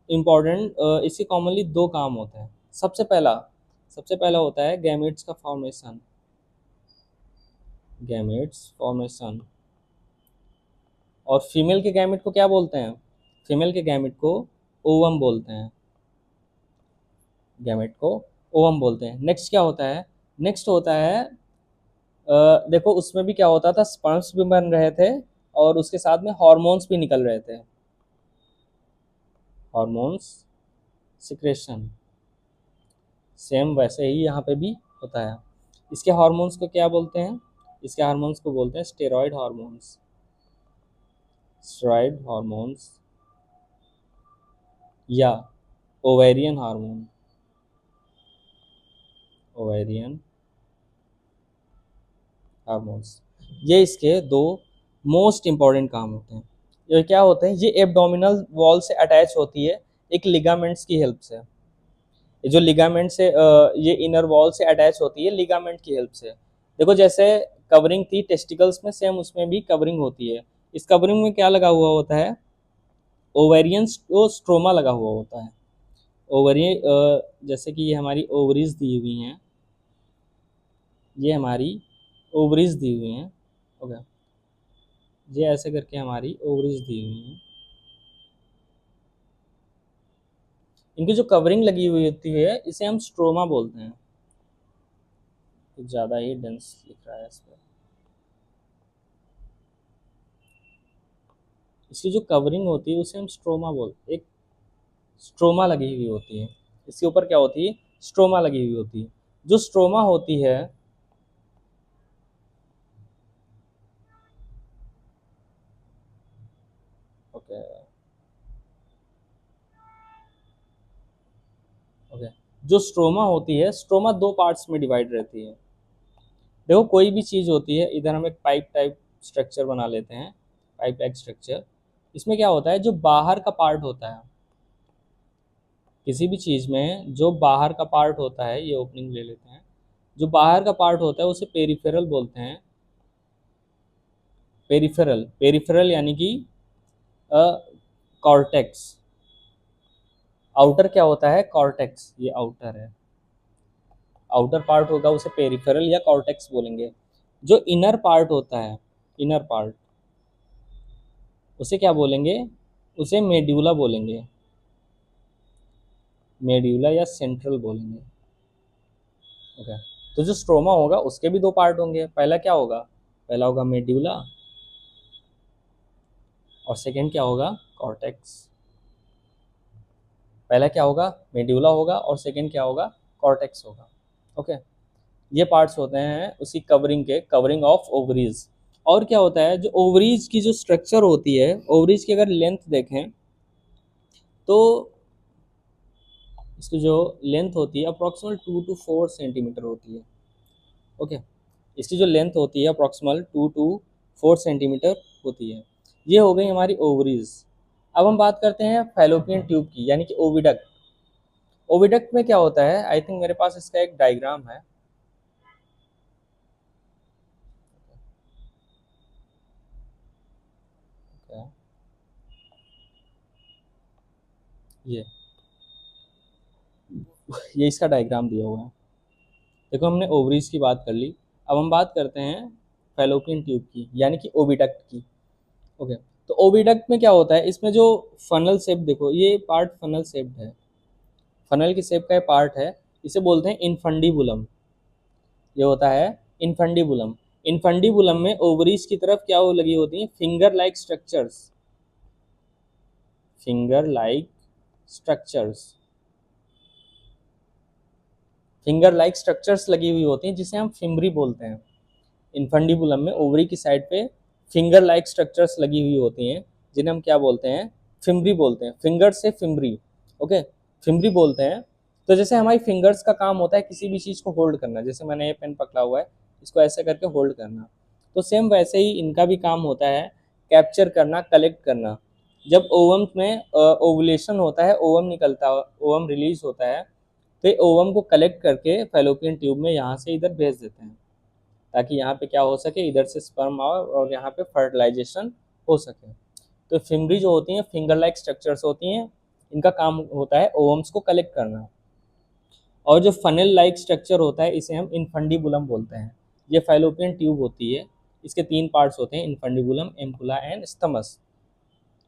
इम्पॉर्टेंट, इसके कॉमनली दो काम होते हैं। सबसे पहला होता है गैमेट्स का फॉर्मेशन, गैमेट्स फॉर्मेशन। और फीमेल के गैमेट को क्या बोलते हैं? फीमेल के गैमेट को ओवम बोलते हैं, गैमेट को ओवम बोलते हैं। नेक्स्ट क्या होता है? नेक्स्ट होता है, देखो उसमें भी क्या होता था? स्पर्म्स भी बन रहे थे और उसके साथ में हार्मोन्स भी निकल रहे थे, हार्मोन्स सिक्रेशन। सेम वैसे ही यहाँ पे भी होता है। इसके हार्मोन्स को क्या बोलते हैं? इसके हार्मोन्स को बोलते हैं स्टेरॉयड हार्मोन्स, स्टेरॉयड हार्मोन्स, या ओवेरियन हार्मोन, ओवेरियन हार्मोन्स, ये इसके दो मोस्ट इंपॉर्टेंट काम होते हैं। ये क्या होते हैं, ये एब्डोमिनल वॉल से अटैच होती है एक लिगामेंट्स की हेल्प से। ये जो लिगामेंट से ये इनर वॉल से अटैच होती है लिगामेंट की हेल्प से। देखो जैसे कवरिंग थी टेस्टिकल्स में, सेम उसमें भी कवरिंग होती है। इस कवरिंग में क्या लगा हुआ होता है, ओवेरियन स्ट्रोमा लगा हुआ होता है। ओवरियन जैसे कि ये हमारी ओवरीज दी हुई हैं, ये हमारी ओवरीज दी हुई हैं। ओके, ये ऐसे करके हमारी ओवरीज दी हुई हैं। इनकी जो कवरिंग लगी हुई होती है इसे हम स्ट्रोमा बोलते हैं। कुछ ज़्यादा ही डेंस लिख रहा है इस पर। इसकी जो कवरिंग होती है उसे हम स्ट्रोमा बोलते हैं। एक स्ट्रोमा लगी हुई होती है, इसके ऊपर क्या होती है, स्ट्रोमा लगी हुई होती है। जो स्ट्रोमा होती है, ओके ओके, जो स्ट्रोमा होती है, स्ट्रोमा दो पार्ट्स में डिवाइड रहती है। देखो कोई भी चीज़ होती है, इधर हम एक पाइप टाइप स्ट्रक्चर बना लेते हैं, पाइप टाइप स्ट्रक्चर। इसमें क्या होता है, जो बाहर का पार्ट होता है, किसी भी चीज़ में जो बाहर का पार्ट होता है, ये ओपनिंग ले लेते हैं, जो बाहर का पार्ट होता है उसे पेरिफेरल बोलते हैं। पेरिफेरल, पेरिफेरल यानी कि कॉर्टेक्स। आउटर क्या होता है, कॉर्टेक्स, ये आउटर है। आउटर पार्ट होगा उसे पेरिफेरल या कॉर्टेक्स बोलेंगे। जो इनर पार्ट होता है, इनर पार्ट, उसे क्या बोलेंगे, उसे मेड्यूला बोलेंगे। मेड्यूला या सेंट्रल बोलेंगे। ओके, तो जो स्ट्रोमा होगा उसके भी दो पार्ट होंगे। पहला क्या होगा, पहला होगा मेड्यूला और सेकंड क्या होगा, कॉर्टेक्स। पहला क्या होगा, मेड्यूला होगा और सेकंड क्या होगा, कॉर्टेक्स होगा। ओके, ये पार्ट्स होते हैं उसी कवरिंग के, कवरिंग ऑफ ओवरीज। और क्या होता है, जो ओवरीज की जो स्ट्रक्चर होती है, ओवरीज की अगर लेंथ देखें तो इसकी जो लेंथ होती है अप्रॉक्सीमेट 2 to 4 सेंटीमीटर होती है। ओके, इसकी जो लेंथ होती है अप्रॉक्सीमेट 2 to 4 सेंटीमीटर होती है। ये हो गई हमारी ओवरीज। अब हम बात करते हैं फैलोपियन ट्यूब की, यानी कि ओविडक्ट। ओविडक्ट में क्या होता है, आई थिंक मेरे पास इसका एक डायग्राम है। क्या? ये इसका डायग्राम दिया हुआ है। देखो हमने ओवरीज की बात कर ली, अब हम बात करते हैं फैलोपियन ट्यूब की, यानी कि ओविडक्ट की। ओके, तो ओविडक्ट में क्या होता है, इसमें जो फनल शेप, देखो ये पार्ट फनल शेप्ड है, फनल की शेप का ये पार्ट है, इसे बोलते हैं इनफंडीबुलम। ये होता है इनफंडीबुलम। इनफंडीबुलम में ओवरीज की तरफ क्या हो लगी होती है, finger like structures, finger like structures, finger like structures लगी हुई होती हैं, जिसे हम फिम्बरी बोलते हैं। इनफंडीबुलम में ओवरी की साइड पे फिंगर लाइक स्ट्रक्चर्स लगी हुई होती हैं, जिन्हें हम क्या बोलते हैं, फिम्बरी बोलते हैं। फिंगर से फिम्बरी, ओके, फिम्बरी बोलते हैं। तो जैसे हमारी फिंगर्स का काम होता है किसी भी चीज़ को होल्ड करना, जैसे मैंने ये पेन पकड़ा हुआ है, इसको ऐसे करके होल्ड करना, तो सेम वैसे ही इनका भी काम होता है कैप्चर करना, कलेक्ट करना। जब ओवम में ओवुलेशन होता है, ओवम निकलता है, ओवम रिलीज होता है, तो ये ओवम को कलेक्ट करके फैलोपियन ट्यूब में यहाँ से इधर भेज देते हैं, ताकि यहाँ पे क्या हो सके, इधर से स्पर्म आओ और यहाँ पे फर्टिलाइजेशन हो सके। तो फिम्बरी जो होती हैं फिंगर लाइक स्ट्रक्चर्स होती हैं, इनका काम होता है ओवम्स को कलेक्ट करना। और जो फनल लाइक स्ट्रक्चर होता है इसे हम इनफंडीबुलम बोलते हैं। ये फैलोपियन ट्यूब होती है, इसके तीन पार्ट्स होते हैं, इनफंडीबुलम, एम्पुला एंड स्टमस।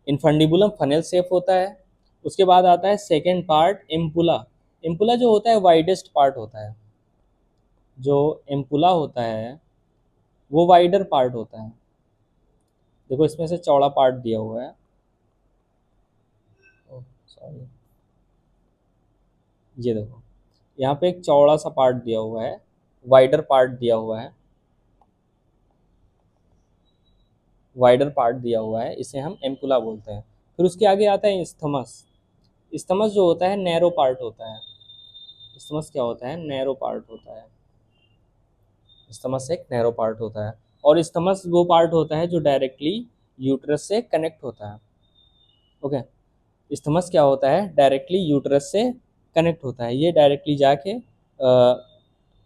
इनफंडीबुलम फनल शेप होता है। उसके बाद आता है सेकेंड पार्ट एम्पुला। एम्पुला जो होता है वाइडेस्ट पार्ट होता है, जो एम्पुला होता है वो वाइडर पार्ट होता है। देखो इसमें से चौड़ा पार्ट दिया हुआ है, सॉरी, ये देखो यहाँ पे एक चौड़ा सा पार्ट दिया हुआ है, वाइडर पार्ट दिया हुआ है, वाइडर पार्ट दिया हुआ है, इसे हम एम्पुला बोलते हैं। फिर उसके आगे आता है इस्थमस। इस्थमस जो होता है नैरो पार्ट होता है। इस्थमस क्या होता है, नैरो पार्ट होता है। स्थमस एक नैरो पार्ट होता है, और स्थमस वो पार्ट होता है जो डायरेक्टली यूट्रस से कनेक्ट होता है। ओके, स्थमस क्या होता है, डायरेक्टली यूट्रस से कनेक्ट होता है, ये डायरेक्टली जाके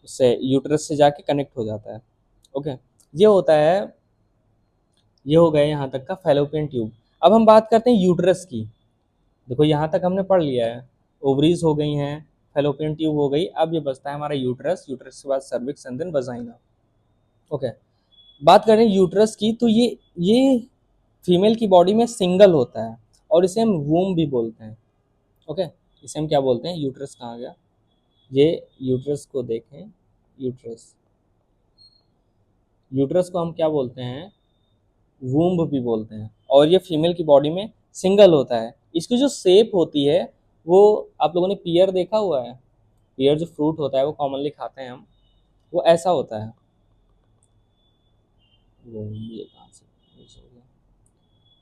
से यूट्रस से जाके कनेक्ट हो जाता है। ओके, ये होता है, ये हो गए यहाँ तक का फैलोपियन ट्यूब। अब हम बात करते हैं यूट्रस की। देखो यहाँ तक हमने पढ़ लिया है, ओवरीज हो गई हैं, फैलोपियन ट्यूब हो गई, अब ये बचता है हमारा यूट्रस, यूट्रस के बाद cervix and then vagina. Okay, बात करें यूट्रस की, तो ये फीमेल की बॉडी में सिंगल होता है, और इसे हम वूम भी बोलते हैं। ओके, इसे हम क्या बोलते हैं, यूट्रस कहाँ गया, ये यूट्रस को देखें, यूट्रस, यूट्रस को हम क्या बोलते हैं, वूम्ब भी बोलते हैं, और ये फीमेल की बॉडी में सिंगल होता है। इसकी जो शेप होती है वो, आप लोगों ने पियर देखा हुआ है, पियर जो फ्रूट होता है वो कॉमनली खाते हैं हम, वो ऐसा होता है। वो ये कहाँ से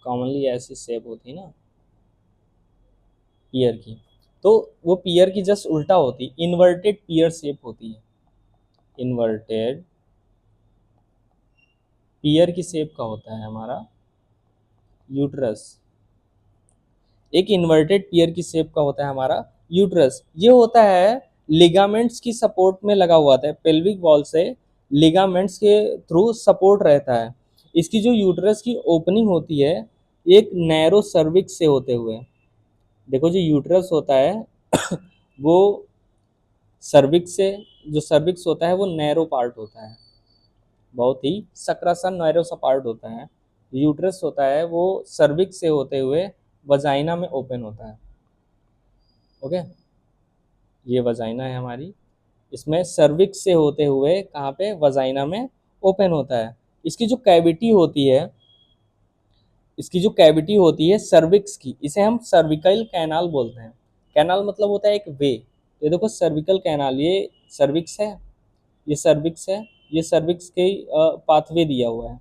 कॉमनली ऐसी शेप होती है ना पियर की, तो वो पियर की जस्ट उल्टा होती है, इन्वर्टेड पियर शेप होती है, इन्वर्टेड पियर की शेप का होता है हमारा यूट्रस, एक इन्वर्टेड पियर की शेप का होता है हमारा यूट्रस। ये होता है लिगामेंट्स की सपोर्ट में लगा हुआ था, पेल्विक वॉल से लिगामेंट्स के थ्रू सपोर्ट रहता है। इसकी जो यूट्रस की ओपनिंग होती है एक नैरो सर्विक्स से होते हुए, देखो जो यूट्रस होता है वो सर्विक्स से, जो सर्विक्स होता है वो नैरो पार्ट होता है, बहुत ही सकरा सा नैरो सा पार्ट होता है। यूट्रस होता है वो सर्विक्स से होते हुए वजाइना में ओपन होता है। ओके, ये वजाइना है हमारी, इसमें सर्विक्स से होते हुए कहाँ पे, वजाइना में ओपन होता है। इसकी जो कैविटी होती है, इसकी जो कैविटी होती है सर्विक्स की, इसे हम सर्विकल कैनाल बोलते हैं। कैनाल मतलब होता है एक वे, ये देखो सर्विकल कैनाल, ये सर्विक्स है, ये सर्विक्स है, ये सर्विक्स के पाथवे दिया हुआ है,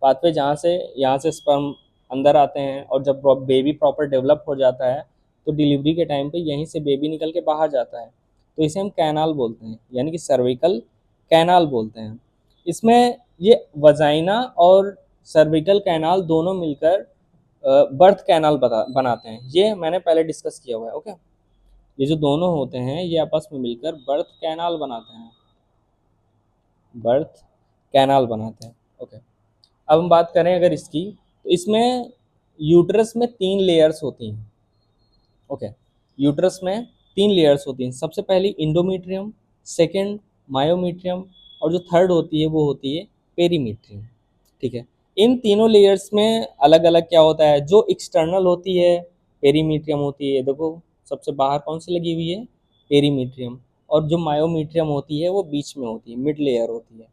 पाथवे जहाँ से, यहाँ से स्पर्म अंदर आते हैं, और जब बेबी प्रॉपर डेवलप हो जाता है तो डिलीवरी के टाइम पे यहीं से बेबी निकल के बाहर जाता है, तो इसे हम कैनाल बोलते हैं, यानी कि सर्विकल कैनाल बोलते हैं। इसमें ये वजाइना और सर्विकल कैनाल दोनों मिलकर बर्थ कैनाल बनाते हैं, ये मैंने पहले डिस्कस किया हुआ है। ओके, ये जो दोनों होते हैं ये आपस में मिलकर बर्थ कैनाल बनाते हैं, बर्थ कैनाल बनाते हैं। ओके, अब हम बात करें अगर इसकी, तो इसमें यूट्रस में 3 लेयर्स होती हैं। ओके, यूट्रस में 3 लेयर्स होती हैं, सबसे पहली इंडोमीट्रियम, सेकंड मायोमीट्रियम, और जो थर्ड होती है वो होती है पेरीमीट्रियम। ठीक है, इन तीनों लेयर्स में अलग अलग क्या होता है, जो एक्सटर्नल होती है पेरीमीट्रियम होती है, देखो सबसे बाहर कौन सी लगी हुई है, पेरीमीट्रियम, और जो मायोमीट्रियम होती है वो बीच में होती है, मिड लेयर होती है,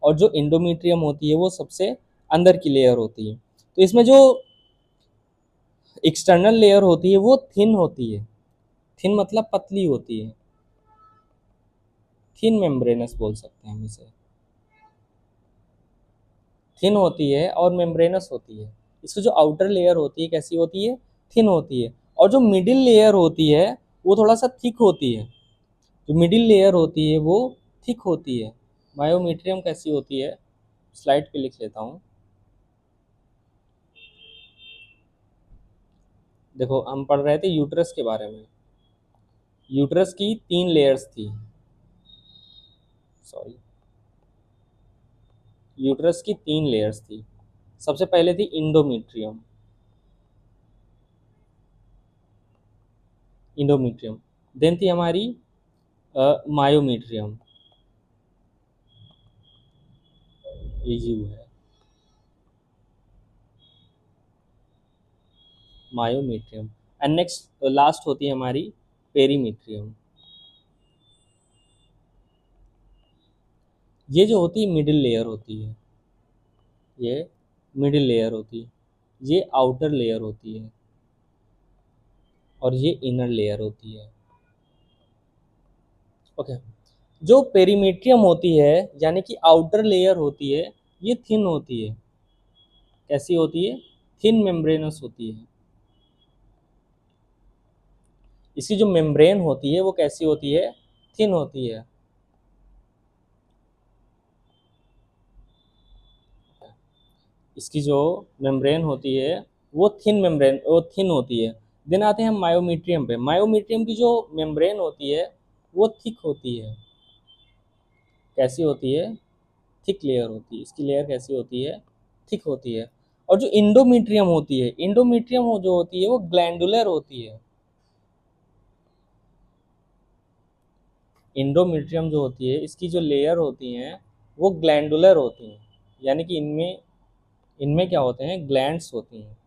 और जो इंडोमीट्रियम होती है वो सबसे अंदर की लेयर होती है। तो इसमें जो एक्सटर्नल लेयर होती है वो थिन होती है, थिन मतलब पतली होती है, थिन मेम्ब्रेनस बोल सकते हैं हम इसे, थिन होती है और मेम्ब्रेनस होती है। इसकी जो आउटर लेयर होती है कैसी होती है, थिन होती है, और जो मिडिल लेयर होती है वो थोड़ा सा थिक होती है, जो मिडिल लेयर होती है वो थिक होती है। मायोमीट्रियम कैसी होती है, स्लाइड पे लिख लेता हूँ, देखो हम पढ़ रहे थे यूट्रस के बारे में, यूट्रस की 3 लेयर्स थी, सॉरी, यूट्रस की 3 लेयर्स थी। सबसे पहले थी इंडोमीट्रियम, इंडोमीट्रियम, देन थी हमारी मायोमीट्रियम, ये यू है, मायोमीट्रियम, एंड नेक्स्ट लास्ट होती है हमारी पेरीमीट्रियम। ये जो होती है मिडिल लेयर होती है, ये मिडिल लेयर होती है, ये आउटर लेयर होती है, और ये इनर लेयर होती है। ओके, जो पेरीमीट्रियम होती है यानी कि आउटर लेयर होती है, ये थिन होती है, कैसी होती है, थिन मेम्ब्रेनस होती है। इसकी जो मेम्ब्रेन होती है वो कैसी होती है, थिन होती है। इसकी जो मेम्ब्रेन होती है वो थिन होती है। देन आते हैं हम मायोमीट्रियम पे। मायोमीट्रियम की जो मेम्ब्रेन होती है वो थिक होती है। कैसी होती है? थिक लेयर होती है। इसकी लेयर कैसी होती है? थिक होती है। और जो इंडोमीट्रियम होती है, इंडोमीट्रियम जो होती है वो ग्लैंडुलर होती है। इंडोमीट्रियम जो होती है इसकी जो लेयर होती हैं वो ग्लैंडुलर होती हैं। यानी कि इनमें इनमें क्या होते हैं? ग्लैंड्स होती हैं।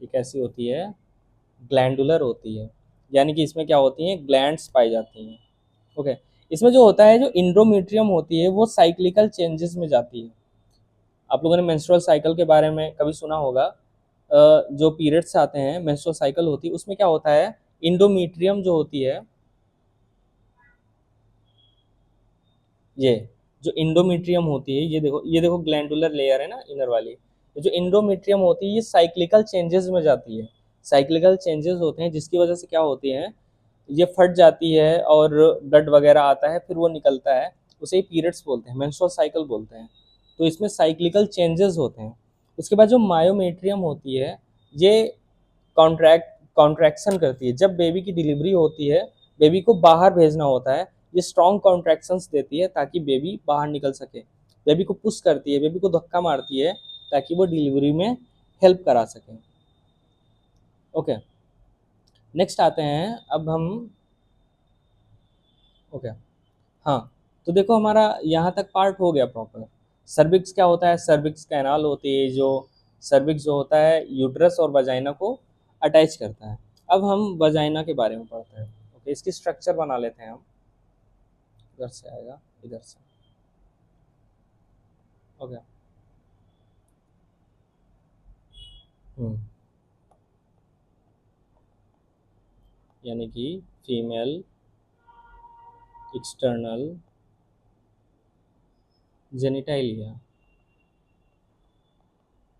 ये कैसी होती है? ग्लैंडुलर होती है। यानी कि इसमें क्या होती हैं? ग्लैंड्स पाई जाती हैं। ओके। इसमें जो होता है, जो इंडोमीट्रियम होती है वो साइक्लिकल चेंजेस में जाती है। आप लोगों ने मेंस्ट्रुअल साइकिल के बारे में कभी सुना होगा। जो पीरियड्स आते हैं, मेंस्ट्रुअल साइकिल होती है, उसमें क्या होता है? इंडोमीट्रियम जो होती है, ये जो इंडोमीट्रियम होती है, ये देखो ग्लैंडुलर लेयर है ना, इनर वाली। ये जो इंडोमीट्रियम होती है ये साइक्लिकल चेंजेस में जाती है। साइक्लिकल चेंजेस होते हैं जिसकी वजह से क्या होती है? ये फट जाती है और ब्लड वगैरह आता है, फिर वो निकलता है। उसे ही पीरियड्स बोलते हैं, मेंस्ट्रुअल साइकिल बोलते हैं। तो इसमें साइक्लिकल चेंजेस होते हैं। उसके बाद जो मायोमेट्रियम होती है, ये कॉन्ट्रैक्शन करती है। जब बेबी की डिलीवरी होती है, बेबी को बाहर भेजना होता है, ये स्ट्रॉन्ग कॉन्ट्रैक्शंस देती है ताकि बेबी बाहर निकल सके। बेबी को पुश करती है, बेबी को धक्का मारती है ताकि वो डिलीवरी में हेल्प करा सके। ओके। नेक्स्ट आते हैं अब हम। ओके। हाँ, तो देखो हमारा यहाँ तक पार्ट हो गया प्रॉपर। सर्विक्स क्या होता है? सर्विक्स कैनाल होती है। जो सर्विक्स जो होता है यूट्रस और वजाइना को अटैच करता है। अब हम वजाइना के बारे में पढ़ते हैं। ओके, इसकी स्ट्रक्चर बना लेते हैं हम। इधर से आएगा, इधर से। ओके। हम्म। यानी कि female external genitalia.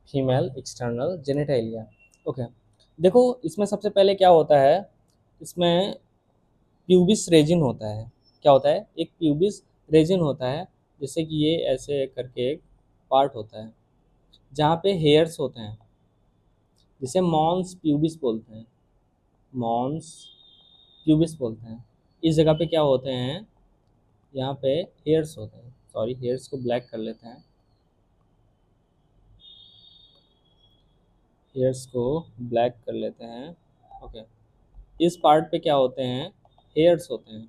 Female external genitalia. Okay. देखो इसमें सबसे पहले क्या होता है? इसमें प्यूबिस रेजिन होता है। क्या होता है? एक प्यूबिस रेजिन होता है। जैसे कि ये ऐसे करके एक पार्ट होता है जहाँ पे हेयर्स होते हैं, जिसे मॉन्स प्यूबिस बोलते हैं। मॉन्स प्यूबिस बोलते हैं। इस जगह पे क्या होते हैं? यहाँ पे हेयर्स होते हैं। सॉरी, हेयर्स को ब्लैक कर लेते हैं। हेयर्स को ब्लैक कर लेते हैं। ओके। इस पार्ट पे क्या होते हैं? हेयर्स होते हैं।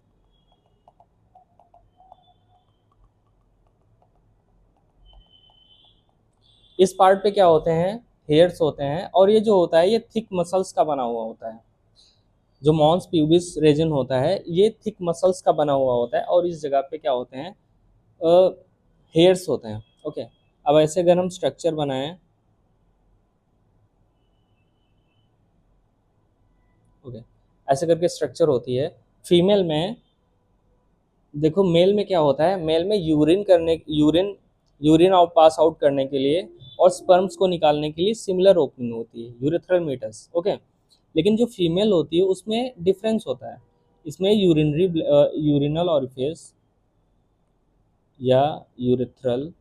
इस पार्ट पे क्या होते हैं? हेयर्स होते हैं। और ये जो होता है ये थिक मसल्स का बना हुआ होता है। जो मॉन्स प्यूबिस रीजन होता है ये थिक मसल्स का बना हुआ होता है। और इस जगह पे क्या होते हैं? हेयर्स होते हैं। ओके। अब ऐसे अगर हम स्ट्रक्चर बनाएं। ओके। ऐसे करके स्ट्रक्चर होती है। फीमेल में देखो, मेल में क्या होता है? मेल में यूरिन आउट पास आउट करने के लिए और स्पर्म्स को निकालने के लिए सिमिलर ओपनिंग होती है, यूरेथ्रल मीटस। ओके। लेकिन जो फीमेल होती है उसमें डिफरेंस होता है। इसमें यूरिनल ऑरिफिस या यूरेथ्रल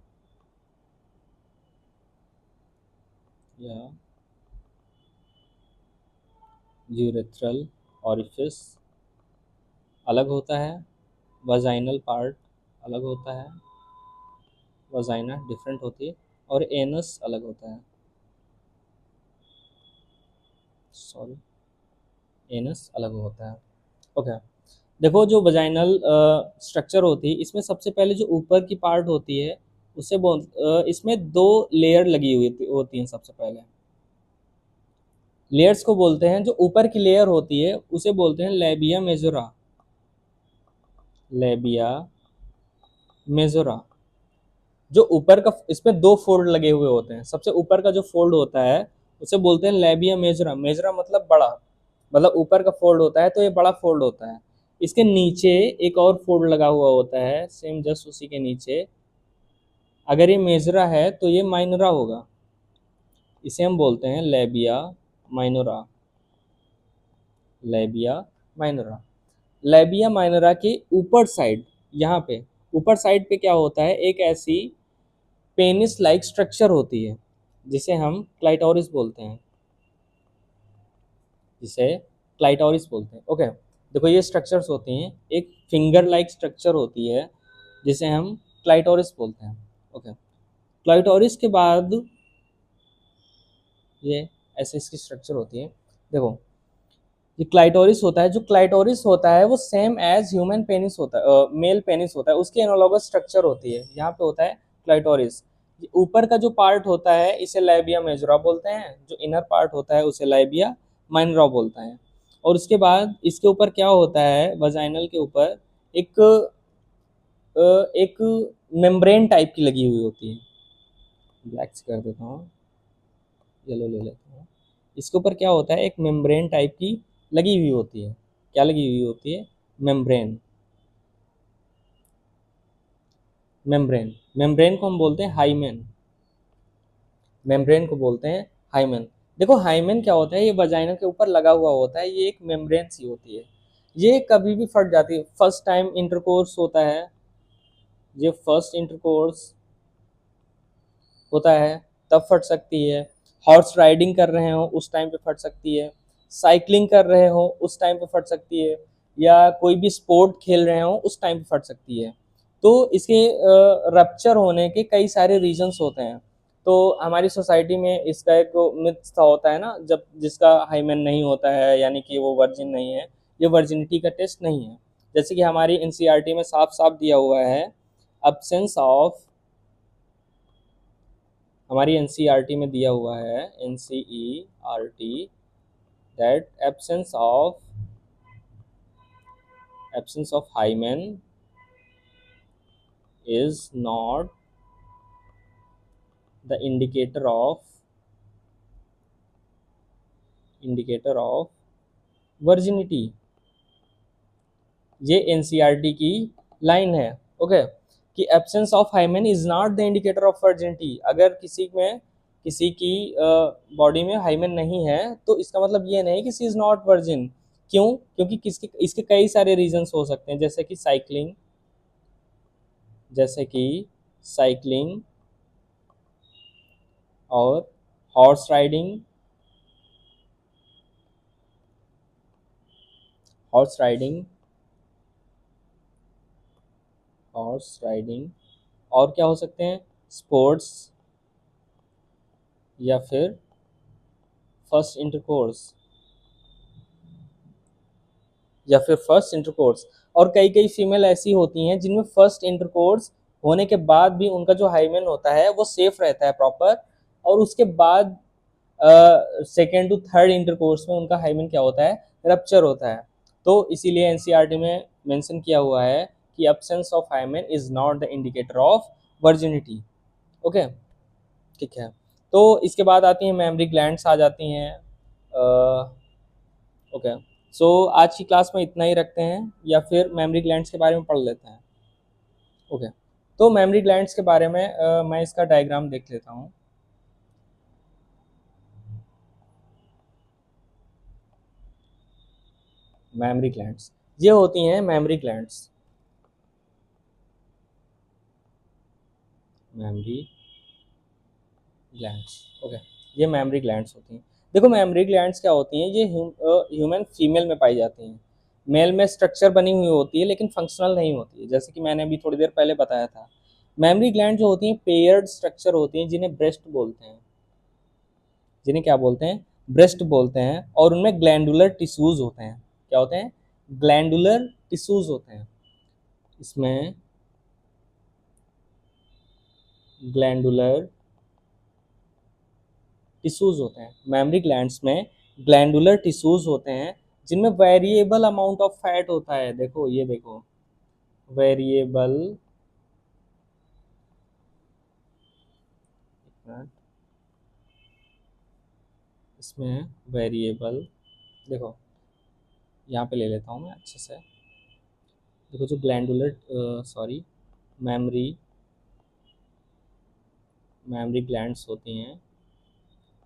या यूरेथ्रल ऑरिफिस अलग होता है। वजाइनल पार्ट अलग होता है। वजाइना डिफरेंट होती है। और एनस अलग होता है। सॉरी, एनस अलग होता है। ओके। देखो जो वजाइनल स्ट्रक्चर होती है, इसमें सबसे पहले जो ऊपर की पार्ट होती है इसमें दो लेयर लगी हुई होती हैं। सबसे पहले लेयर्स को बोलते हैं, जो ऊपर की लेयर होती है उसे बोलते हैं लेबिया मेजोरा। Labia majora. जो ऊपर का, इसमें दो फोल्ड लगे हुए होते हैं। सबसे ऊपर का जो फोल्ड होता है उसे बोलते हैं लेबिया मेजोरा। मेजोरा मतलब बड़ा, मतलब ऊपर का फोल्ड होता है तो ये बड़ा फोल्ड होता है। इसके नीचे एक और फोल्ड लगा हुआ होता है, सेम जस्ट उसी के नीचे। अगर ये मेजरा है तो ये माइनरा होगा। इसे हम बोलते हैं labia minora. Labia minora. Labia minora के ऊपर साइड, यहाँ पे ऊपर साइड पे क्या होता है? एक ऐसी पेनिस लाइक स्ट्रक्चर होती है, जिसे हम क्लाइटोरिस बोलते हैं, जिसे क्लाइटोरिस बोलते हैं। ओके, देखो ये स्ट्रक्चर्स होती हैं, एक फिंगर लाइक स्ट्रक्चर होती है जिसे हम क्लाइटोरिस बोलते हैं। ओके, क्लाइटोरिस के बाद ये ऐसे इसकी स्ट्रक्चर होती है। देखो ये क्लाइटोरिस होता है, जो क्लाइटोरिस होता है वो सेम एज ह्यूमन पेनिस होता है, मेल पेनिस होता है, उसकी एनालॉगस स्ट्रक्चर होती है। यहाँ पे होता है क्लाइटोरिस। ऊपर का जो पार्ट होता है इसे लाइबिया मेजोरा बोलते हैं, जो इनर पार्ट होता है उसे लाइबिया माइनरा बोलते हैं। और उसके बाद इसके ऊपर क्या होता है, वजाइनल के ऊपर एक एक मेम्ब्रेन टाइप की लगी हुई होती है। ब्लैक से कर देता हूँ, येलो ले लेता हूँ। इसके ऊपर क्या होता है, एक मेम्ब्रेन टाइप की लगी हुई होती है। क्या लगी हुई होती है, मेम्ब्रेन। मेम्ब्रेन मेम्ब्रेन को हम बोलते हैं हाइमेन। मेम्ब्रेन को बोलते हैं हाइमेन। देखो हाइमेन क्या होता है, ये वजाइना के ऊपर लगा हुआ होता है, ये एक मेम्ब्रेन सी होती है। ये कभी भी फट जाती है, फर्स्ट टाइम इंटरकोर्स होता है, ये फर्स्ट इंटरकोर्स होता है तब फट सकती है। हॉर्स राइडिंग कर रहे हो उस टाइम पे फट सकती है, साइकिलिंग कर रहे हो उस टाइम पे फट सकती है, या कोई भी स्पोर्ट खेल रहे हो उस टाइम पे फट सकती है। तो इसके रप्चर होने के कई सारे रीजंस होते हैं। तो हमारी सोसाइटी में इसका एक मिथ सा होता है ना, जब जिसका हाइमेन नहीं होता है यानी कि वो वर्जिन नहीं है, ये वर्जिनिटी का टेस्ट नहीं है। जैसे कि हमारी एनसीईआरटी में साफ साफ दिया हुआ है, अब्सेंस ऑफ, हमारी एनसीईआरटी में दिया हुआ है, NCERT, that absence of hymen is not the indicator of virginity। ये एनसीईआरटी की लाइन है। ओके, कि absence of hymen is not the indicator of virginity. अगर किसी की बॉडी में हाइमेन नहीं है तो इसका मतलब ये नहीं कि सी इज नॉट वर्जिन। क्यों? क्योंकि किसके इसके कई सारे रीजंस हो सकते हैं, जैसे कि साइकिलिंग और horse riding, horse riding horse riding और क्या हो सकते हैं, स्पोर्ट्स, या फिर फर्स्ट इंटरकोर्स, और कई कई फीमेल ऐसी होती हैं जिनमें फर्स्ट इंटरकोर्स होने के बाद भी उनका जो हाइमेन होता है वो सेफ रहता है प्रॉपर, और उसके बाद सेकेंड टू थर्ड इंटरकोर्स में उनका हाइमेन क्या होता है, रप्चर होता है। तो इसीलिए एनसीईआरटी में मेंशन किया हुआ है कि absence of hymen is not the indicator of virginity. Okay, ठीक है। तो इसके बाद आती हैं मेमरी ग्लैंड्स आ जाती हैं। ओके, सो आज की क्लास में इतना ही रखते हैं, या फिर मेमरी ग्लैंड्स के बारे में पढ़ लेते हैं। ओके, तो मेमरी ग्लैंड्स के बारे में मैं इसका डायग्राम देख लेता हूँ। मेमरी ग्लैंड्स, ये होती हैं mammary glands, mammary glands. Okay, ये मेमरी ग्लैंड्स होती हैं। देखो मेमरी ग्लैंड्स क्या होती हैं, ये ह्यूमन फीमेल में पाई जाती हैं। मेल में स्ट्रक्चर बनी हुई होती है लेकिन फंक्शनल नहीं होती है, जैसे कि मैंने अभी थोड़ी देर पहले बताया था। मेमरी ग्लैंड जो होती हैं पेयर्ड स्ट्रक्चर होती हैं, जिन्हें ब्रेस्ट बोलते हैं, जिन्हें क्या बोलते हैं, ब्रेस्ट बोलते हैं। और उनमें ग्लैंडुलर टिश्यूज होते हैं। क्या होते हैं, ग्लैंडुलर टिश्यूज होते हैं। इसमें ग्लैंडुलर टिश्यूज होते हैं, मेमरी ग्लैंड्स में ग्लैंडुलर टिश्यूज होते हैं, जिनमें वेरिएबल अमाउंट ऑफ फैट होता है। देखो ये देखो, वेरिएबल, इसमें वेरिएबल, देखो यहाँ पे ले लेता हूँ मैं अच्छे से। देखो जो glandular sorry memory mammary glands होती हैं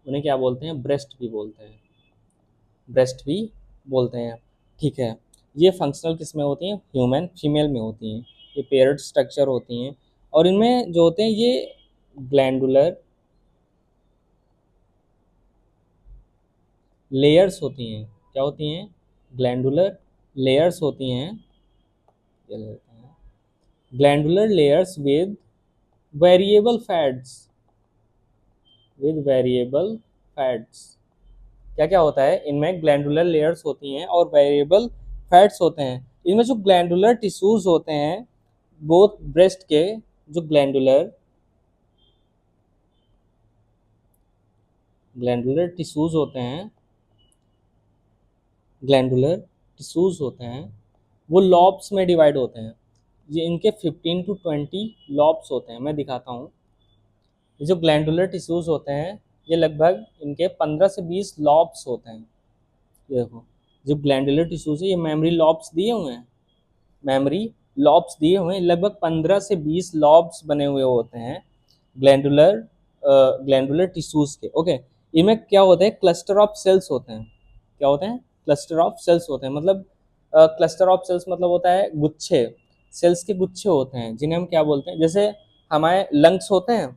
उन्हें क्या बोलते हैं, ब्रेस्ट भी बोलते हैं, ब्रेस्ट भी बोलते हैं। ठीक है, ये फंक्शनल किस में होती हैं, ह्यूमन फीमेल में होती हैं। ये पेयर्ड स्ट्रक्चर होती हैं, और इनमें जो होते हैं ये ग्लैंडुलर लेयर्स होती हैं। क्या होती हैं? ग्लैंडुलर लेयर्स होती हैं। Glandular layers variable fats with variable fats. क्या क्या होता है इनमें? ग्लैंडुलर लेयर्स होती हैं और वेरिएबल फैट्स होते हैं। इनमें जो ग्लैंडुलर टिश्यूज होते हैं बोथ ब्रेस्ट के, जो ग्लैंडुलर टिश्यूज होते हैं, ग्लैंडुलर टिश्यूज होते हैं, वो लॉब्स में डिवाइड होते हैं। ये इनके 15 to 20 लॉब्स होते हैं। मैं दिखाता हूँ। ये जो ग्लैंडुलर टिश्यूज होते हैं ये लगभग इनके 15 से 20 लॉब्स होते हैं। ये देखो, जो ग्लैंडुलर टिश्यूज है ये मेमोरी लॉब्स दिए हुए हैं, मेमोरी लॉब्स दिए हुए हैं, लगभग 15 से 20 लॉब्स बने हुए होते हैं ग्लैंडुलर ग्लैंडुलर टिश्यूज के। ओके, इनमें क्या होता है? क्लस्टर ऑफ सेल्स होते हैं। क्या होते हैं? क्लस्टर ऑफ सेल्स होते हैं। मतलब क्लस्टर ऑफ सेल्स मतलब होता है गुच्छे, सेल्स के गुच्छे होते हैं जिन्हें हम क्या बोलते हैं? जैसे हमारे लंग्स होते हैं,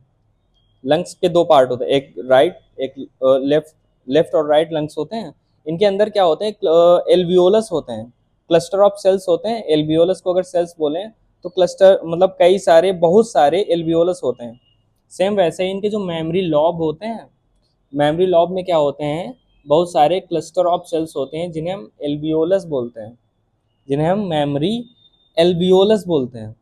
लंग्स के दो पार्ट होते हैं, एक राइट एक लेफ्ट, लेफ्ट और राइट लंग्स होते हैं। इनके अंदर क्या होते हैं? एल्वियोलस होते हैं, क्लस्टर ऑफ सेल्स होते हैं। एल्वियोलस को अगर सेल्स बोलें तो क्लस्टर मतलब कई सारे, बहुत सारे एल्वियोलस होते हैं। सेम वैसे ही इनके जो मेमोरी लॉब होते हैं, मेमोरी लॉब में क्या होते हैं? बहुत सारे क्लस्टर ऑफ सेल्स होते हैं जिन्हें हम एल्वियोलस बोलते हैं, जिन्हें हम मेमोरी एल्वियोलस बोलते हैं।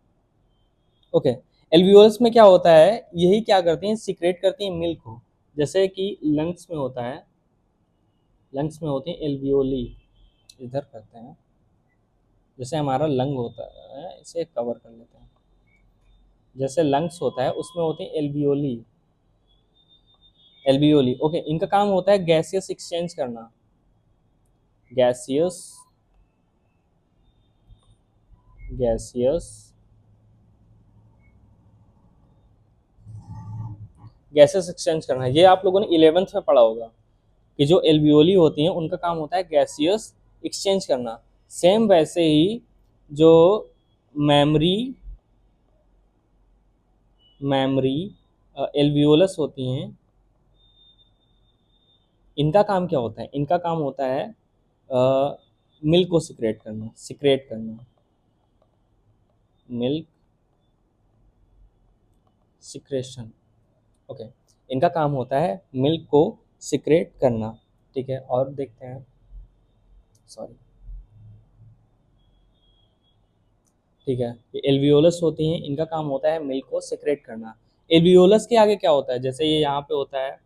ओके, एल्वियोलस में क्या होता है? यही क्या करती हैं? सीक्रेट करती हैं मिल्क को। जैसे कि लंग्स में होता है, लंग्स में होते हैं एल्वियोली, इधर करते हैं। जैसे हमारा लंग होता है, इसे कवर कर लेते हैं। जैसे लंग्स होता है उसमें होते हैं एल्वियोली, एल्वियोली। ओके, इनका काम होता है गैसियस एक्सचेंज करना, गैसियस गैसियस गैसेस एक्सचेंज करना। ये आप लोगों ने 11th में पढ़ा होगा कि जो एल्वियोली होती हैं उनका काम होता है गैसियस एक्सचेंज करना। सेम वैसे ही जो मेमोरी मेमोरी एल्वियोलस होती हैं, इनका काम क्या होता है? इनका काम होता है मिल्क को सिक्रेट करना, सिक्रेट करना, मिल्क सिक्रेशन। ओके, इनका काम होता है मिल्क को सिक्रेट करना। ठीक है, और देखते हैं। सॉरी, ठीक है, ये एल्वियोलस होती हैं, इनका काम होता है मिल्क को सिक्रेट करना। एल्वियोलस के आगे क्या होता है? जैसे ये यहाँ पे होता है,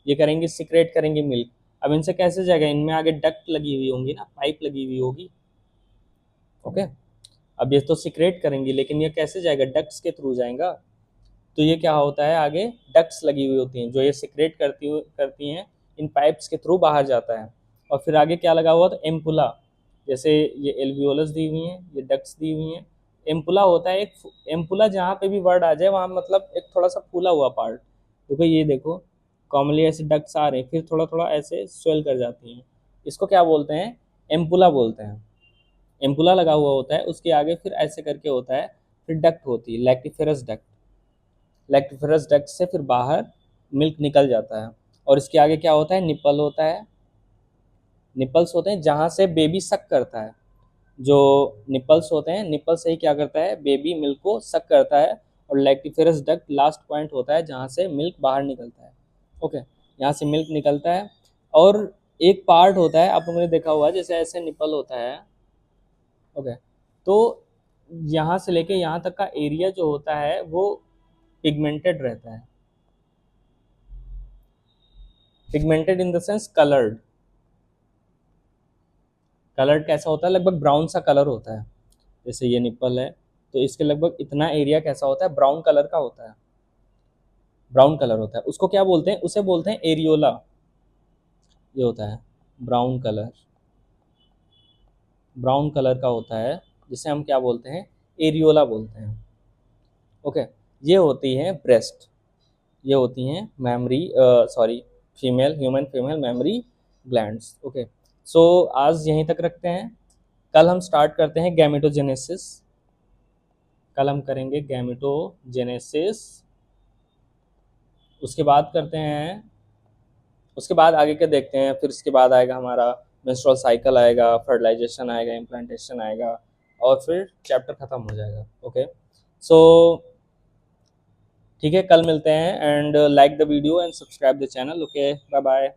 ये करेंगे सिक्रेट करेंगे मिल्क। अब इनसे कैसे जाएगा? इनमें आगे डक्ट लगी हुई होंगी ना, पाइप लगी हुई होगी। ओके, अब ये तो सिक्रेट करेंगी लेकिन ये कैसे जाएगा? डक्ट्स के थ्रू जाएगा। तो ये क्या होता है? आगे डक्ट्स लगी हुई होती हैं जो ये सिक्रेट करती हैं, इन पाइप्स के थ्रू बाहर जाता है। और फिर आगे क्या लगा हुआ? तो एम्पुला। जैसे ये एल्वियोलस दी हुई हैं, ये डक्ट्स दी हुई हैं। एम्पुला होता है एक, एम्पुला जहाँ पे भी वर्ड आ जाए वहाँ मतलब एक थोड़ा सा फूला हुआ पार्ट। देखो ये देखो, कॉमनली ऐसे डक्ट्स आ रहे हैं फिर थोड़ा थोड़ा ऐसे स्वेल कर जाती हैं। इसको क्या बोलते हैं? एम्पुला बोलते हैं। एम्पुला लगा हुआ होता है, उसके आगे फिर ऐसे करके होता है, फिर डक्ट होती है, लैक्टिफेरस डक्ट। लैक्टिफेरस डक्ट से फिर बाहर मिल्क निकल जाता है। और इसके आगे क्या होता है? निपल होता है, निपल्स होते हैं जहाँ से बेबी सक करता है। जो निपल्स होते हैं, निपल से ही क्या करता है? बेबी मिल्क को सक करता है। और लैक्टिफेरस डक्ट लास्ट पॉइंट होता है जहाँ से मिल्क बाहर निकलता है। ओके, यहाँ से मिल्क निकलता है। और एक पार्ट होता है, आप लोगों ने देखा हुआ है, जैसे ऐसे निपल होता है। ओके, तो यहाँ से लेके यहाँ तक का एरिया जो होता है वो पिगमेंटेड रहता है। Pigmented in the sense coloured. Coloured कैसा होता है? लगभग ब्राउन सा कलर होता है। जैसे ये निप्पल है तो इसके लगभग इतना एरिया कैसा होता है? ब्राउन कलर का होता है, ब्राउन कलर होता है। उसको क्या बोलते हैं? उसे बोलते हैं एरियोला। ये होता है ब्राउन कलर, ब्राउन कलर का होता है, जिसे हम क्या बोलते हैं? एरियोला बोलते हैं। ओके, ये होती है ब्रेस्ट, ये होती हैं memory, sorry, female, human female memory glands. Okay, so आज यहीं तक रखते हैं। कल हम स्टार्ट करते हैं गैमेटोजेनेसिस। कल हम करेंगे गैमेटोजेनेसिस। उसके बाद करते हैं, उसके बाद आगे के देखते हैं। फिर इसके बाद आएगा हमारा मेंस्ट्रुअल साइकिल आएगा, फर्टिलाइजेशन आएगा, इम्प्लांटेशन आएगा, और फिर चैप्टर खत्म हो जाएगा। ओके, सो ठीक है, कल मिलते हैं। And like the video and subscribe the channel. Okay, bye bye.